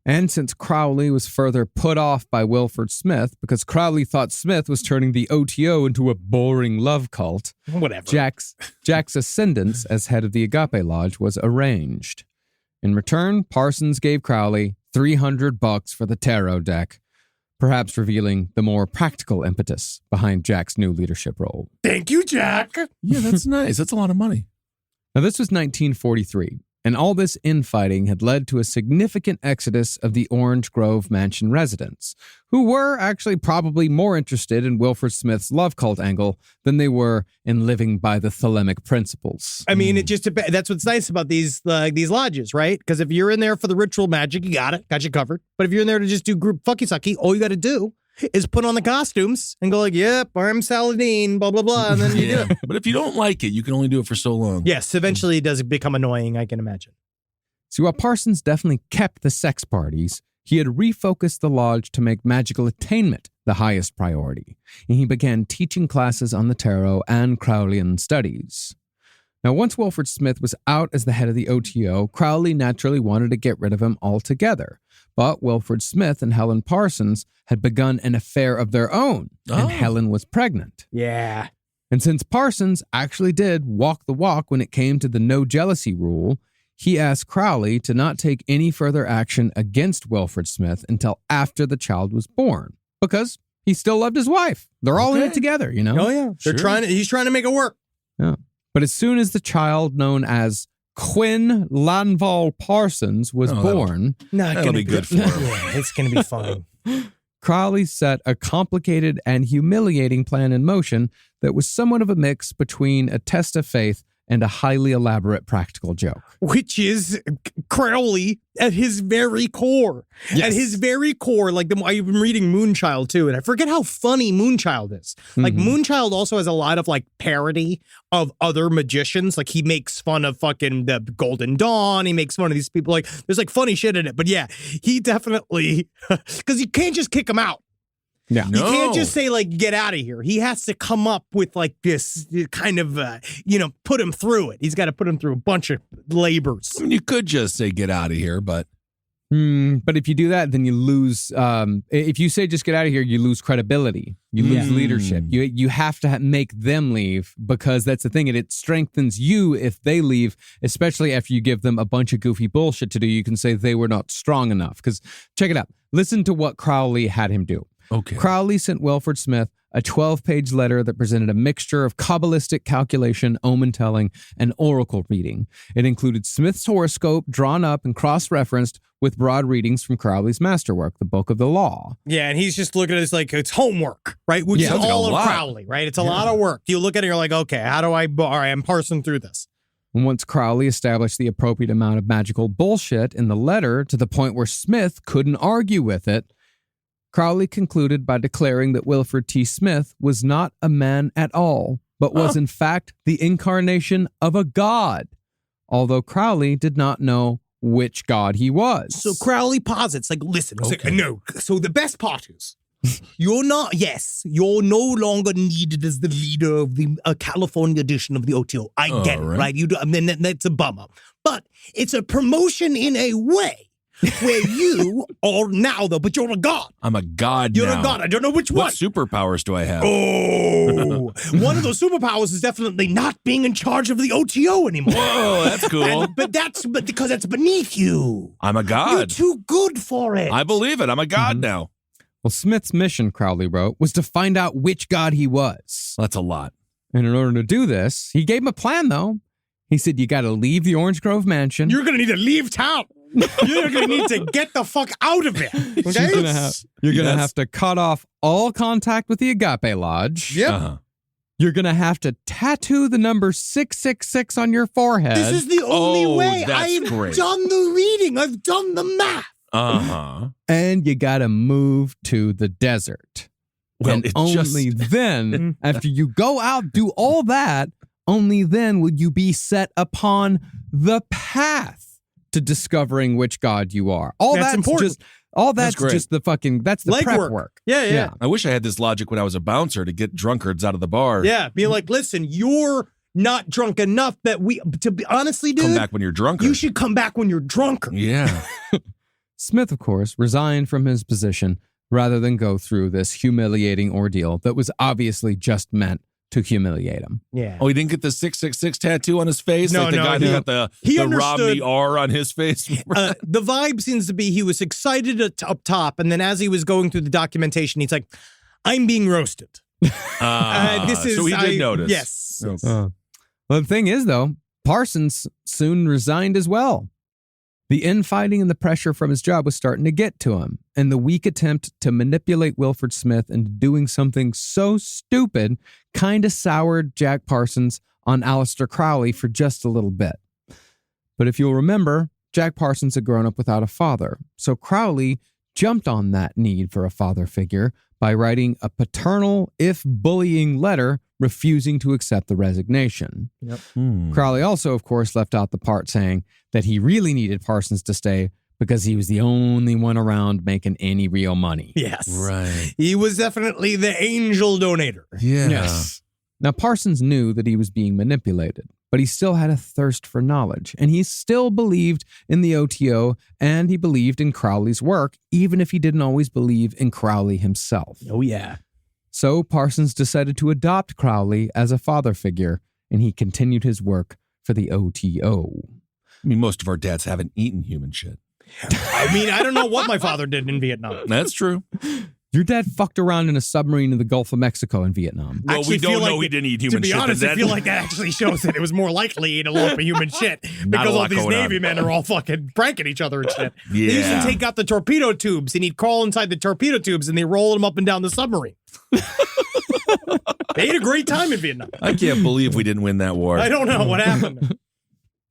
And since Crowley was further put off by Wilford Smith because Crowley thought Smith was turning the O.T.O into a boring love cult, whatever. Jack's ascendance as head of the Agape Lodge was arranged. In return, Parsons gave Crowley $300 for the tarot deck, perhaps revealing the more practical impetus behind Jack's new leadership role. Thank you, Jack. Yeah, that's nice. That's a lot of money. Now, this was 1943, and all this infighting had led to a significant exodus of the Orange Grove Mansion residents, who were actually probably more interested in Wilford Smith's love cult angle than they were in living by the Thelemic principles. I mean, that's what's nice about these lodges, right? Because if you're in there for the ritual magic, you got you covered. But if you're in there to just do group fucky sucky, all you got to do is put on the costumes and go like, yep, I'm Saladin, blah, blah, blah, and then you do it. But if you don't like it, you can only do it for so long. Yes, eventually it does become annoying, I can imagine. See, while Parsons definitely kept the sex parties, he had refocused the lodge to make magical attainment the highest priority, and he began teaching classes on the tarot and Crowleyan studies. Now, once Wilford Smith was out as the head of the O.T.O, Crowley naturally wanted to get rid of him altogether. But Wilford Smith and Helen Parsons had begun an affair of their own, and Helen was pregnant. Yeah. And since Parsons actually did walk the walk when it came to the no jealousy rule, he asked Crowley to not take any further action against Wilford Smith until after the child was born, because he still loved his wife. They're all in it together, Oh, yeah. He's trying to make it work. Yeah. But as soon as the child known as Quinn Lanval Parsons was born... That'll be good for him. Yeah, it's going to be fine. Crowley set a complicated and humiliating plan in motion that was somewhat of a mix between a test of faith and a highly elaborate practical joke. Which is Crowley at his very core. Yes. At his very core, like I've been reading Moonchild too, and I forget how funny Moonchild is. Like Moonchild also has a lot of like parody of other magicians. Like he makes fun of fucking the Golden Dawn. He makes fun of these people. Like there's like funny shit in it. But yeah, he definitely, because you can't just kick him out. Yeah. You can't just say, like, get out of here. He has to come up with, like, this kind of, put him through it. He's got to put him through a bunch of labors. I mean, you could just say get out of here, but... But if you do that, then you lose... if you say just get out of here, you lose credibility. You lose leadership. You have to make them leave, because that's the thing. And it strengthens you if they leave, especially after you give them a bunch of goofy bullshit to do. You can say they were not strong enough. Because check it out. Listen to what Crowley had him do. Okay. Crowley sent Wilfred Smith a 12-page letter that presented a mixture of Kabbalistic calculation, omen telling, and oracle reading. It included Smith's horoscope drawn up and cross-referenced with broad readings from Crowley's masterwork, the Book of the Law. Yeah, and he's just looking at it like it's homework, right? Which is all of Crowley, right? It's a lot of work. You look at it, you're like, okay, how do I... All right, I'm parsing through this. And once Crowley established the appropriate amount of magical bullshit in the letter to the point where Smith couldn't argue with it, Crowley concluded by declaring that Wilfred T. Smith was not a man at all, but was in fact the incarnation of a god, although Crowley did not know which god he was. So Crowley posits, like, listen, no. So the best part is, you're no longer needed as the leader of the California edition of the O.T.O. I get it, right? I mean, that's a bummer. But it's a promotion in a way. Where you are now, though, but you're a god. I'm a god You're now. a god. I don't know which one. What superpowers do I have? Oh, one of those superpowers is definitely not being in charge of the O.T.O. anymore. Whoa, that's cool. But because that's beneath you. I'm a god. You're too good for it. I believe it. I'm a god now. Well, Smith's mission, Crowley wrote, was to find out which god he was. That's a lot. And in order to do this, he gave him a plan, though. He said, you got to leave the Orange Grove mansion. You're going to need to leave town. You're going to need to get the fuck out of it. Okay? You're going to have to cut off all contact with the Agape Lodge. Yep. Uh-huh. You're going to have to tattoo the number 666 on your forehead. This is the only way. I've done the reading. I've done the math. Uh-huh. And you got to move to the desert. Well, and only then, after you go out, do all that, only then will you be set upon the path to discovering which god you are. That's important. That's just the fucking, that's the leg prep work. Yeah. I wish I had this logic when I was a bouncer to get drunkards out of the bar. Yeah, be like, listen, you're not drunk enough that to be honestly, dude. Come back when you're drunker. You should come back when you're drunker. Yeah. Smith, of course, resigned from his position rather than go through this humiliating ordeal that was obviously just meant to humiliate him. Yeah. Oh, he didn't get the 666 tattoo on his face? No, like the guy that got the Romney R on his face? The vibe seems to be he was excited up top, and then as he was going through the documentation, he's like, I'm being roasted. So he did notice. Yes. Well, the thing is, though, Parsons soon resigned as well. The infighting and the pressure from his job was starting to get to him, and the weak attempt to manipulate Wilfred Smith into doing something so stupid kind of soured Jack Parsons on Aleister Crowley for just a little bit. But if you'll remember, Jack Parsons had grown up without a father, so Crowley jumped on that need for a father figure by writing a paternal, if bullying letter refusing to accept the resignation. Yep. Crowley also, of course, left out the part saying that he really needed Parsons to stay because he was the only one around making any real money. Yes. Right. He was definitely the angel donator. Yeah. Yes. Now, Parsons knew that he was being manipulated, but he still had a thirst for knowledge, and he still believed in the O.T.O., and he believed in Crowley's work, even if he didn't always believe in Crowley himself. Oh, yeah. So Parsons decided to adopt Crowley as a father figure, and he continued his work for the O.T.O. I mean, most of our dads haven't eaten human shit. I mean, I don't know what my father did in Vietnam. That's true. Your dad fucked around in a submarine in the Gulf of Mexico in Vietnam. Well, we don't know he didn't eat human shit. To be honest, I feel like that actually shows that it was more likely he ate a lump of human shit because all these Navy men are all fucking pranking each other and shit. Yeah. They used to take out the torpedo tubes and he'd crawl inside the torpedo tubes and they roll them up and down the submarine. They had a great time in Vietnam. I can't believe we didn't win that war. I don't know what happened.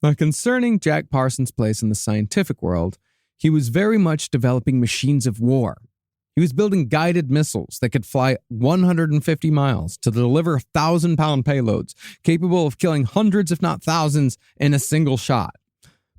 Now, concerning Jack Parsons' place in the scientific world, he was very much developing machines of war. He was building guided missiles that could fly 150 miles to deliver 1,000-pound payloads, capable of killing hundreds, if not thousands, in a single shot.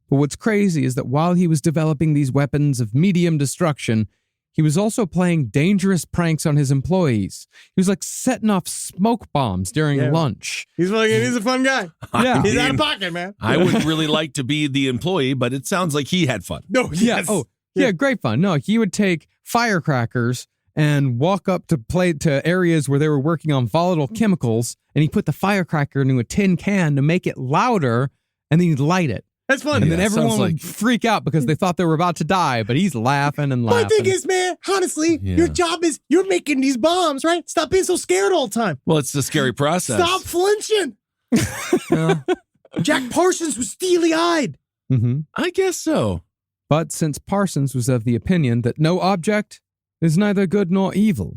But what's crazy is that while he was developing these weapons of medium destruction, he was also playing dangerous pranks on his employees. He was like setting off smoke bombs during lunch. He's a fun guy. Yeah. He's out of pocket, man. I would really like to be the employee, but it sounds like he had fun. No, yes. Yeah, great fun. No, he would take firecrackers and walk up to areas where they were working on volatile chemicals, and he put the firecracker into a tin can to make it louder, and then he'd light it. That's fun. And then everyone would freak out because they thought they were about to die, but he's laughing and laughing. My thing is, man, honestly, your job is you're making these bombs, right? Stop being so scared all the time. Well, it's a scary process. Stop flinching. Jack Parsons was steely-eyed. Mm-hmm. I guess so. But since Parsons was of the opinion that no object is neither good nor evil,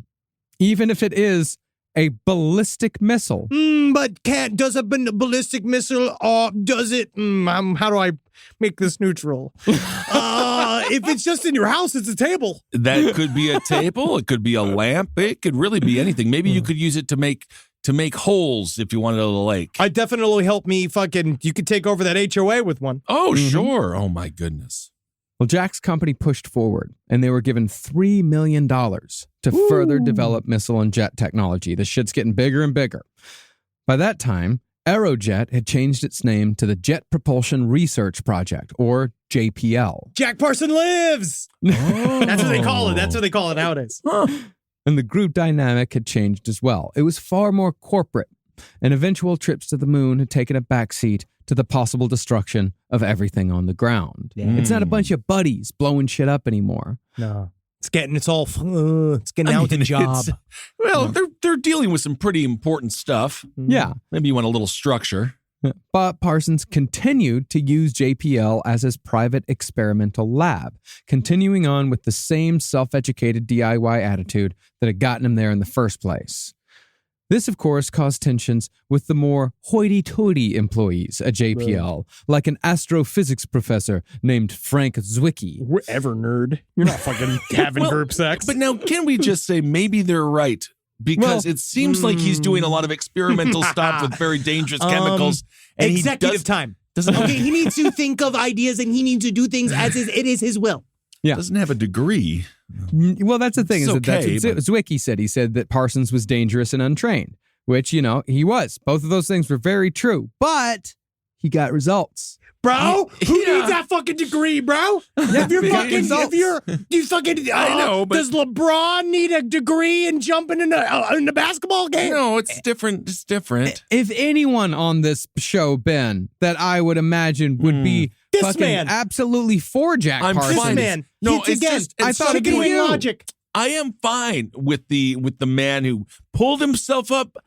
even if it is a ballistic missile. But does a ballistic missile, or does it, how do I make this neutral? If it's just in your house, it's a table. That could be a table. It could be a lamp. It could really be anything. Maybe you could use it to make holes if you wanted a lake. I definitely help me you could take over that HOA with one. Oh, sure. Oh, my goodness. Well, Jack's company pushed forward, and they were given $3 million to further develop missile and jet technology. The shit's getting bigger and bigger. By that time, Aerojet had changed its name to the Jet Propulsion Research Project, or JPL. Jack Parsons lives! That's what they call it. That's what they call it nowadays. And the group dynamic had changed as well. It was far more corporate, and eventual trips to the moon had taken a backseat to the possible destruction of everything on the ground. It's not a bunch of buddies blowing shit up anymore. No. It's getting down to job. Well, they're dealing with some pretty important stuff. Yeah. Maybe you want a little structure. But Parsons continued to use JPL as his private experimental lab, continuing on with the same self-educated DIY attitude that had gotten him there in the first place. This, of course, caused tensions with the more hoity-toity employees at JPL, like an astrophysics professor named Frank Zwicky. Whatever, nerd. You're not fucking having group sex. But now, can we just say maybe they're right? Because it seems like he's doing a lot of experimental stuff with very dangerous chemicals. And executive time. He needs to think of ideas and he needs to do things as it is his will. Yeah. Doesn't have a degree. Well, that's the thing. It's That's what Zwicky said. He said that Parsons was dangerous and untrained, which, he was. Both of those things were very true, but he got results. Bro, who needs that fucking degree, bro? If you're I know, but does LeBron need a degree in jumping in the basketball game? No, it's different. It's different. If anyone on this show, Ben, that I would imagine would be This fucking man. absolutely for Jack Parsons. This man. No, it's again. I thought it'd be you. Logic. I am fine with the man who pulled himself up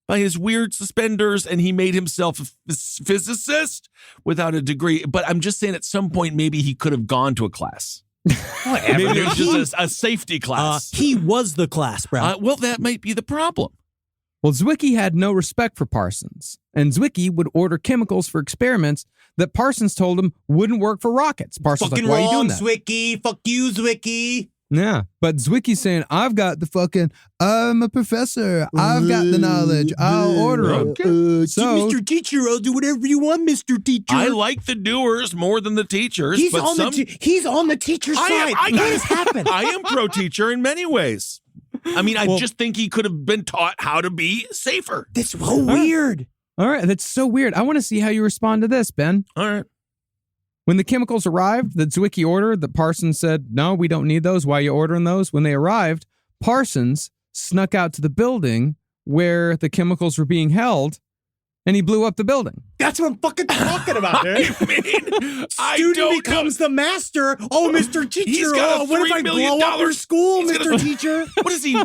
by his weird suspenders and he made himself a physicist without a degree. But I'm just saying at some point, maybe he could have gone to a class. Whatever. Maybe it was just a safety class. He was the class, bro. Well, that might be the problem. Well, Zwicky had no respect for Parsons, and Zwicky would order chemicals for experiments that Parsons told him wouldn't work for rockets. Parsons fucking like, why are you doing wrong, that? Zwicky. Fuck you, Zwicky. Yeah, but Zwicky's saying, I'm a professor. I've got the knowledge. I'll order them. Mr. Teacher, I'll do whatever you want, Mr. Teacher. I like the doers more than the teachers. He's but on the teacher's side. What has happened? I am pro-teacher in many ways. I mean, I just think he could have been taught how to be safer. That's so weird. All right, that's so weird. I want to see how you respond to this, Ben. All right. When the chemicals arrived that Zwicky ordered, that Parsons said, no, we don't need those. Why are you ordering those? When they arrived, Parsons snuck out to the building where the chemicals were being held, and he blew up the building. That's what I'm fucking talking about, dude. Student becomes the master. Oh, Mr. Teacher. He's got a what if I $3 million blow up your school, Mr. Teacher? What is he,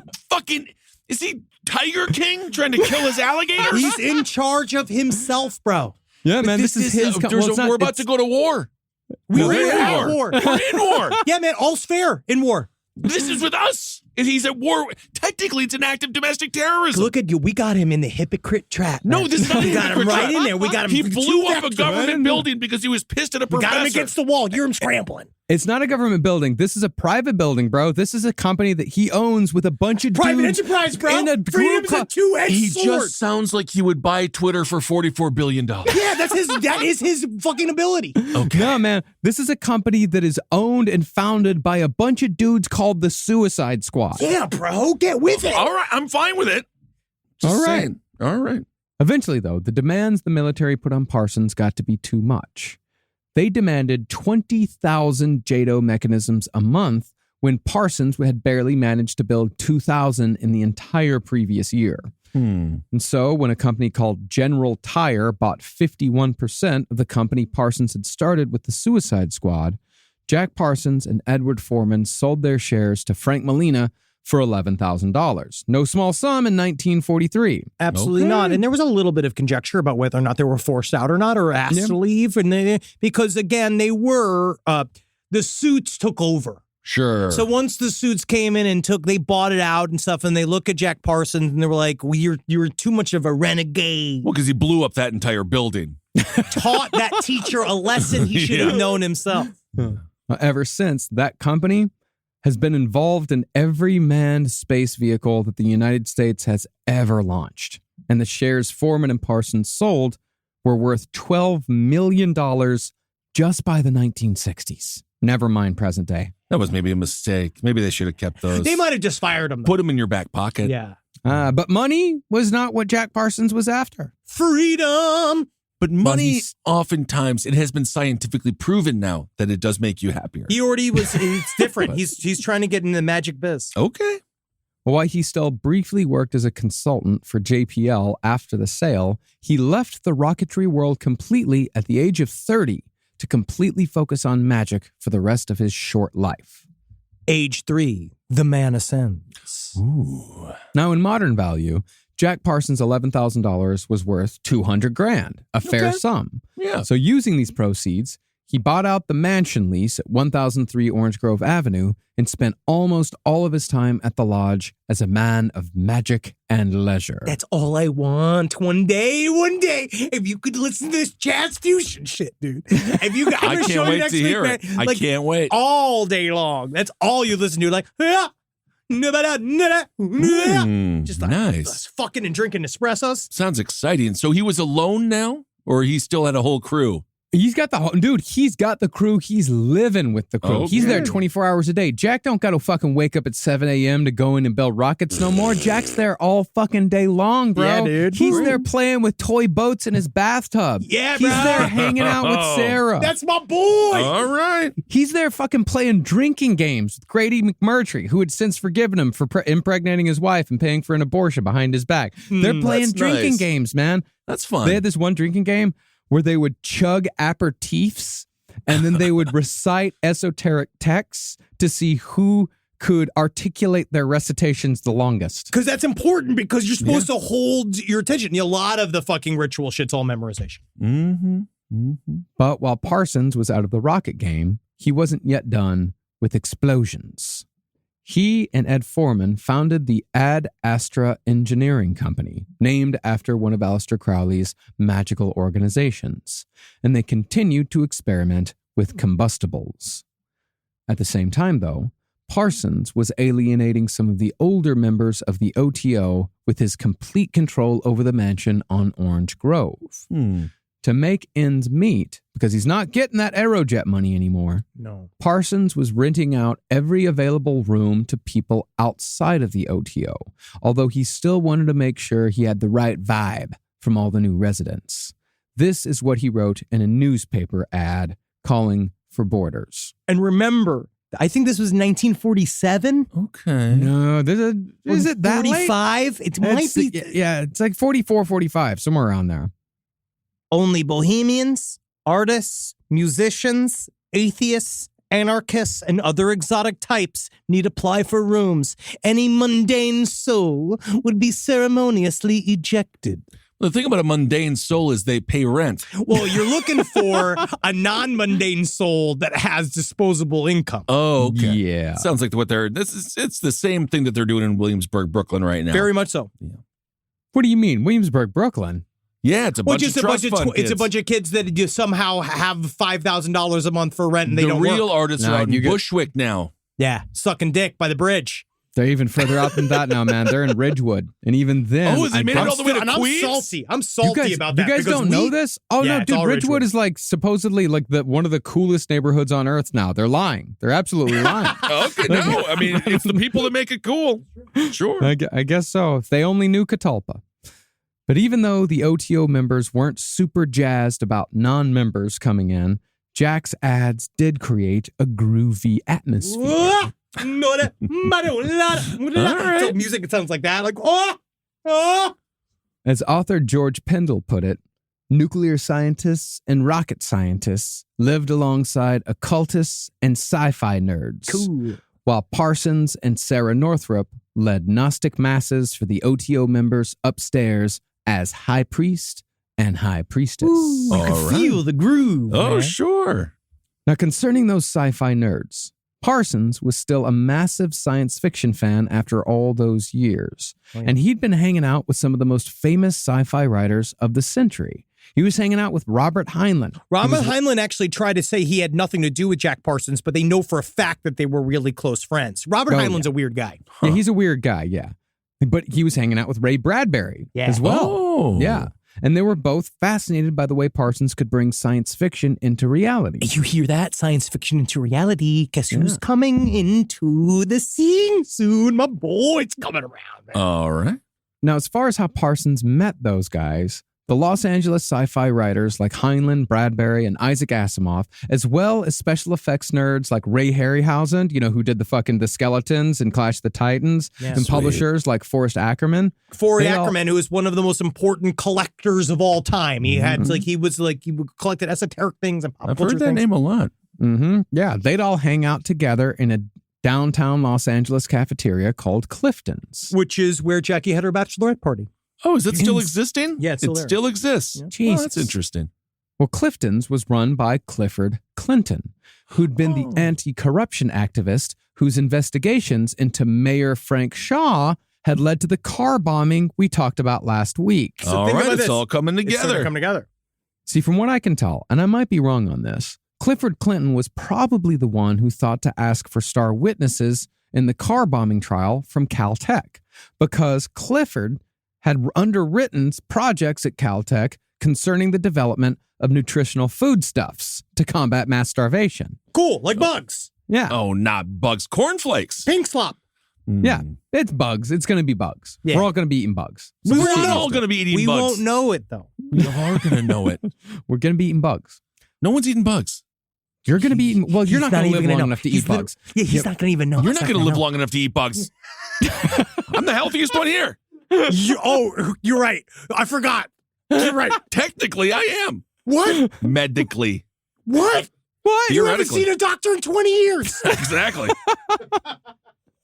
is he Tiger King trying to kill his alligators? He's in charge of himself, bro. Yeah, man, this is his... We're about to go to war. We're in war. We're in war. Yeah, man, all's fair in war. This is with us. He's at war. Technically, it's an act of domestic terrorism. Look at you. We got him in the hypocrite trap. No, this is not We got him right in there. We got him. He blew up a government building because he was pissed at a professor. We got him against the wall. You're him scrambling. It's not a government building. This is a private building, bro. This is a company that he owns with a bunch of Private dudes enterprise, bro. in a Freedom's a two-edged He sword. just sounds like he would buy Twitter for $44 billion. Yeah, that is his fucking ability. Okay. No, man. This is a company that is owned and founded by a bunch of dudes called the Suicide Squad. Yeah, bro. Get with it. All right, I'm fine with it. Just All right. saying. All right. Eventually, though, the demands the military put on Parsons got to be too much. They demanded 20,000 JATO mechanisms a month when Parsons had barely managed to build 2,000 in the entire previous year. And so when a company called General Tire bought 51% of the company Parsons had started with the Suicide Squad, Jack Parsons and Edward Foreman sold their shares to Frank Molina for $11,000. No small sum in 1943. Absolutely not. And there was a little bit of conjecture about whether or not they were forced out or not, or asked to leave. And because, again, they were, the suits took over. Sure. So once the suits came in and they bought it out and stuff, and they look at Jack Parsons and they were like, well, you're too much of a renegade. Well, because he blew up that entire building. Taught that teacher a lesson he should have known himself. Ever since, that company has been involved in every manned space vehicle that the United States has ever launched. And the shares Foreman and Parsons sold were worth $12 million just by the 1960s. Never mind present day. That was maybe a mistake. Maybe they should have kept those. They might have just fired him. Put them in your back pocket. Yeah. But money was not what Jack Parsons was after. Freedom. But money, oftentimes, it has been scientifically proven now that it does make you happier. He already was, it's different. He's trying to get in the magic biz. Okay. While he still briefly worked as a consultant for JPL after the sale, he left the rocketry world completely at the age of 30 to completely focus on magic for the rest of his short life. Age 3, the man ascends. Ooh. Now, in modern value, Jack Parsons' $11,000 was worth $200,000, a fair sum. Yeah. So using these proceeds, he bought out the mansion lease at 1003 Orange Grove Avenue and spent almost all of his time at the lodge as a man of magic and leisure. That's all I want. One day, if you could listen to this jazz fusion shit, dude. If you, I can't wait to hear it. I can't wait. All day long. That's all you listen to. Like, just like nice. Fucking and drinking espressos. Sounds exciting. So he was alone now, or he still had a whole crew? He's got the crew. He's living with the crew. Okay. He's there 24 hours a day. Jack don't got to fucking wake up at 7 a.m. to go in and build rockets no more. Jack's there all fucking day long, bro. Yeah, dude. He's there playing with toy boats in his bathtub. Yeah, He's bro. there hanging out with Sarah. That's my boy. All right. He's there fucking playing drinking games with Grady McMurtry, who had since forgiven him for impregnating his wife and paying for an abortion behind his back. They're playing that's drinking nice. games, man. That's fun. They had this one drinking game where they would chug aperitifs and then they would recite esoteric texts to see who could articulate their recitations the longest. Because that's important, because you're supposed to hold your attention. A lot of the fucking ritual shit's all memorization. But while Parsons was out of the rocket game, he wasn't yet done with explosions. He and Ed Foreman founded the Ad Astra Engineering Company, named after one of Aleister Crowley's magical organizations, and they continued to experiment with combustibles. At the same time, though, Parsons was alienating some of the older members of the O.T.O. with his complete control over the mansion on Orange Grove. To make ends meet, because he's not getting that Aerojet money anymore, No. Parsons was renting out every available room to people outside of the O.T.O., although he still wanted to make sure he had the right vibe from all the new residents. This is what he wrote in a newspaper ad calling for borders. And remember, I think this was 1947. Okay. No, is it that late? 45? It might be. Yeah, it's like 44, 45, somewhere around there. Only bohemians, artists, musicians, atheists, anarchists, and other exotic types need apply for rooms. Any mundane soul would be ceremoniously ejected. The thing about a mundane soul is they pay rent. Well, you're looking for a non-mundane soul that has disposable income. Oh, okay. Yeah. Sounds like it's the same thing that they're doing in Williamsburg, Brooklyn right now. Very much so. Yeah. What do you mean? Williamsburg, Brooklyn? Yeah, it's a bunch of trust fund kids. It's a bunch of kids that you somehow have $5,000 a month for rent and they don't work. The real artists are out in Bushwick now. Yeah, sucking dick by the bridge. They're even further out than that now, man. They're in Ridgewood. And even then... Oh, is it made it all the way to Queens? I'm salty about that. You guys don't know this? Oh, Yeah, no, it's dude, all Ridgewood is like supposedly like one of the coolest neighborhoods on earth now. They're lying. They're absolutely lying. Okay, no, I mean, it's the people that make it cool. Sure. I guess so. If they only knew Catalpa. But even though the O.T.O members weren't super jazzed about non-members coming in, Jack's ads did create a groovy atmosphere. So music, it sounds like that. Like, As author George Pendle put it, nuclear scientists and rocket scientists lived alongside occultists and sci-fi nerds. Cool. While Parsons and Sarah Northrup led Gnostic masses for the O.T.O members upstairs as High Priest and High Priestess. Ooh, I can feel the groove. Oh, man. sure. Now, concerning those sci-fi nerds, Parsons was still a massive science fiction fan after all those years. Oh, yeah. And he'd been hanging out with some of the most famous sci-fi writers of the century. He was hanging out with Robert Heinlein. Robert Heinlein actually tried to say he had nothing to do with Jack Parsons, but they know for a fact that they were really close friends. Robert Heinlein's a weird guy. Yeah, he's a weird guy, yeah. But he was hanging out with Ray Bradbury as well. Oh. Yeah. And they were both fascinated by the way Parsons could bring science fiction into reality. You hear that? Science fiction into reality. Guess who's coming into the scene soon? My boy's coming around. Man. All right. Now, as far as how Parsons met those guys, the Los Angeles sci-fi writers like Heinlein, Bradbury, and Isaac Asimov, as well as special effects nerds like Ray Harryhausen, who did the skeletons in Clash of the Titans, and publishers like Forrest Ackerman. Forrest Ackerman, who is one of the most important collectors of all time. He had he collected esoteric things and pop I've culture heard that things. name a lot. Mm-hmm. Yeah, they'd all hang out together in a downtown Los Angeles cafeteria called Clifton's. Which is where Jackie had her bachelorette party. Oh, is it still existing? Yeah, it's still there. still exists. Yeah. Oh, Jesus. that's interesting. Well, Clifton's was run by Clifford Clinton, who'd been the anti-corruption activist whose investigations into Mayor Frank Shaw had led to the car bombing we talked about last week. So All think right, about it's this. all coming It's starting to together. come together. See, from what I can tell, and I might be wrong on this, Clifford Clinton was probably the one who thought to ask for star witnesses in the car bombing trial from Caltech, because Clifford had underwritten projects at Caltech concerning the development of nutritional foodstuffs to combat mass starvation. Cool, like bugs. Yeah. Oh, not bugs. Cornflakes. Pink slop. Yeah. It's bugs. It's going to be bugs. Yeah. We're all going to be eating bugs. We're all going to be eating We bugs. won't know it, though. We are going to know it. We're going to be eating bugs. No one's eating bugs. You're going to be eating... Well, you're not going to live long enough to eat bugs. He's not going to even know. You're not going to live long enough to eat bugs. I'm the healthiest one here. You're right. I forgot. You're right. Technically, I am. What? Medically. What? What? You haven't Theoretically. seen a doctor in 20 years. Exactly.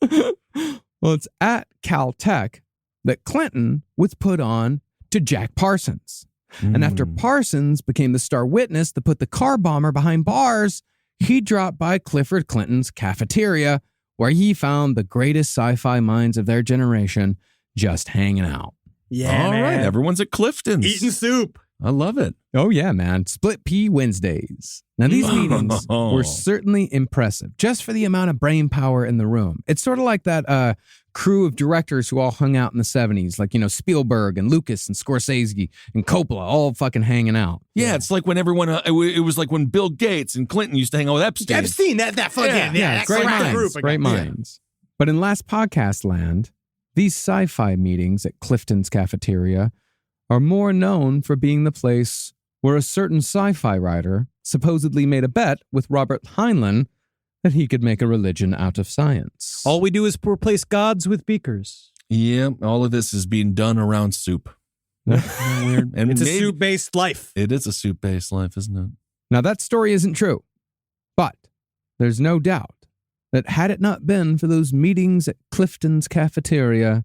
Well, it's at Caltech that Clinton was put on to Jack Parsons. And after Parsons became the star witness that put the car bomber behind bars, he dropped by Clifford Clinton's cafeteria, where he found the greatest sci-fi minds of their generation just hanging out. Yeah, All right. Everyone's at Clifton's. Eating soup. I love it. Oh, yeah, man. Split pea Wednesdays. Now, these meetings were certainly impressive just for the amount of brain power in the room. It's sort of like that crew of directors who all hung out in the 70s, like, Spielberg and Lucas and Scorsese and Coppola all fucking hanging out. Yeah, it's like when everyone, it was like when Bill Gates and Clinton used to hang out with Epstein. Epstein, that fucking, that great correct minds, group. great minds. But in last podcast land, these sci-fi meetings at Clifton's cafeteria are more known for being the place where a certain sci-fi writer supposedly made a bet with Robert Heinlein that he could make a religion out of science. All we do is replace gods with beakers. Yeah, all of this is being done around soup. Weird. And It's a maybe- soup-based life. It is a soup-based life, isn't it? Now, that story isn't true, but there's no doubt that had it not been for those meetings at Clifton's cafeteria,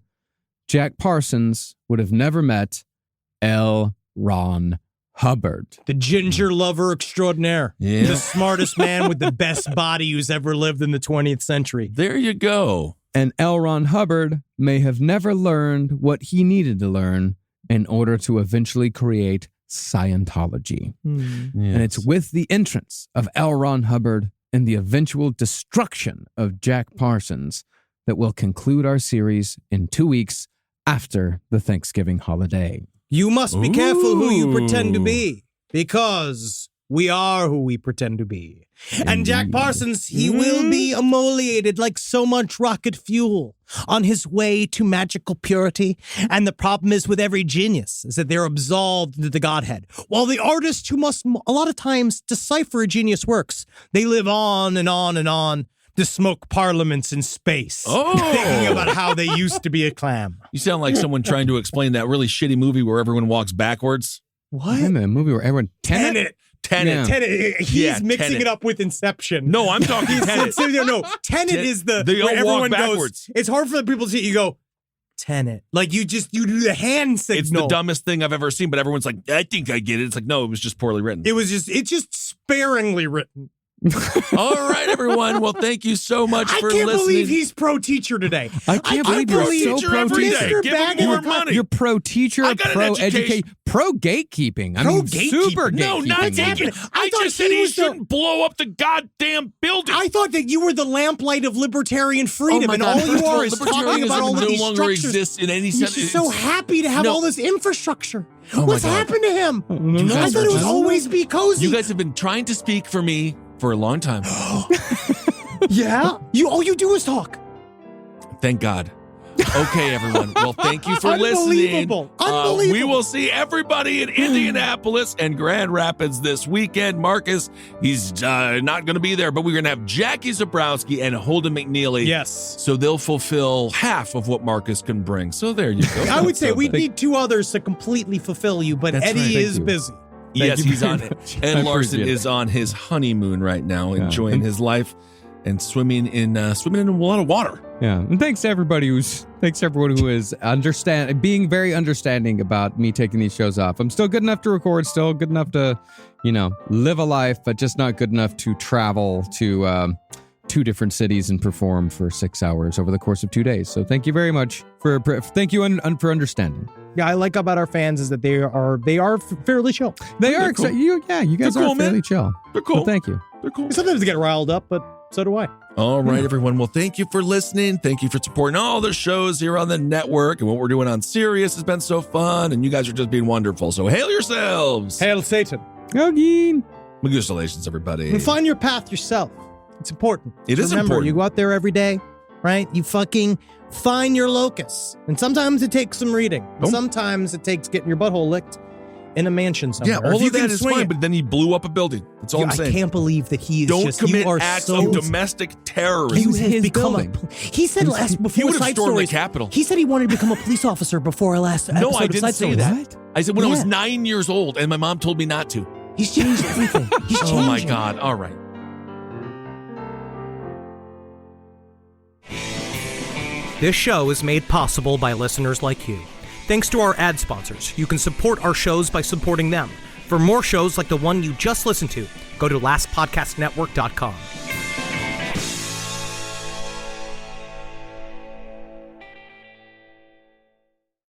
Jack Parsons would have never met L. Ron Hubbard. The ginger lover extraordinaire. Yeah. The smartest man with the best body who's ever lived in the 20th century. There you go. And L. Ron Hubbard may have never learned what he needed to learn in order to eventually create Scientology. And it's with the entrance of L. Ron Hubbard and the eventual destruction of Jack Parsons that we'll conclude our series in 2 weeks after the Thanksgiving holiday. You must be careful who you pretend to be, because we are who we pretend to be. And Jack Parsons, he will be emoliated like so much rocket fuel on his way to magical purity. And the problem is with every genius is that they're absolved into the Godhead. While the artists who must a lot of times decipher a genius works, they live on and on and on to smoke parliaments in space, thinking about how they used to be a clam. You sound like someone trying to explain that really shitty movie where everyone walks backwards. What? I'm in a movie where everyone... Tenet. Yeah. Tenet. He's mixing Tenet. it up with Inception. No, I'm talking Tenet. No, Tenet is the They all where walk everyone backwards. goes. It's hard for the people to see. You go, Tenet. Like you do the hand signal. It's the dumbest thing I've ever seen, but everyone's like, I think I get it. It's like, no, it was just poorly written. It's just sparingly written. All right, everyone. Well, thank you so much for listening. I can't believe he's pro-teacher today. I can't believe you're so pro-teacher. pro-teacher. Give him more money. You're pro-teacher, I got an pro-education, pro-gatekeeping. I mean, super gatekeeping. No, not gatekeeping. I just said he shouldn't blow up the goddamn building. I thought that you were the lamplight of libertarian freedom, and all you are is talking about all of these no longer structures. exists in any sense. He's so happy to have all this infrastructure. What's God. happened to him? I guys thought are it was just- always be cozy. You guys have been trying to speak for me for a long time. Yeah? All you do is talk. Thank God. Okay, everyone. Well, thank you for listening. Unbelievable. We will see everybody in Indianapolis and Grand Rapids this weekend. Marcus, he's not going to be there, but we're going to have Jackie Zabrowski and Holden McNeely. Yes. So they'll fulfill half of what Marcus can bring. So there you go. I would say we need 2 others to completely fulfill you, but That's Eddie right. is busy. Yes, Thank you he's on very it. much. I And Larson appreciate is on his honeymoon right now, enjoying And- his life and swimming in a lot of water. Yeah, and thanks to everyone who is being very understanding about me taking these shows off. I'm still good enough to record, still good enough to, live a life, but just not good enough to travel to 2 different cities and perform for 6 hours over the course of 2 days. So thank you very much for understanding. Yeah, I like about our fans is that they are fairly chill. They are cool. you guys They're are cool, man. fairly chill. They're cool. So thank you. They're cool. Sometimes they get riled up, but so do I. All right, everyone. Well, thank you for listening. Thank you for supporting all the shows here on the network. And what we're doing on Sirius has been so fun. And you guys are just being wonderful. So hail yourselves. Hail Satan. Again. Congratulations, everybody. And find your path yourself. It's important. It is Remember, important. you go out there every day, right? You fucking find your locus. And sometimes it takes some reading. Oh. Sometimes it takes getting your butthole licked in a mansion somewhere. Yeah, Or all if you of that can is swing fine, it. but then he blew up a building. That's all I'm I saying. can't believe that he is Don't just, commit you are acts so of domestic terrorism. He was has his become building. He said before would have Side stormed the Stories, Capitol. He said he wanted to become a police officer before our last episode No, I of didn't Side say Stories. that. I said when I was Yeah. 9 years old and my mom told me not to. He's changed everything. He's changing. Oh my God. All right. This show is made possible by listeners like you. Thanks to our ad sponsors, you can support our shows by supporting them. For more shows like the one you just listened to, go to lastpodcastnetwork.com.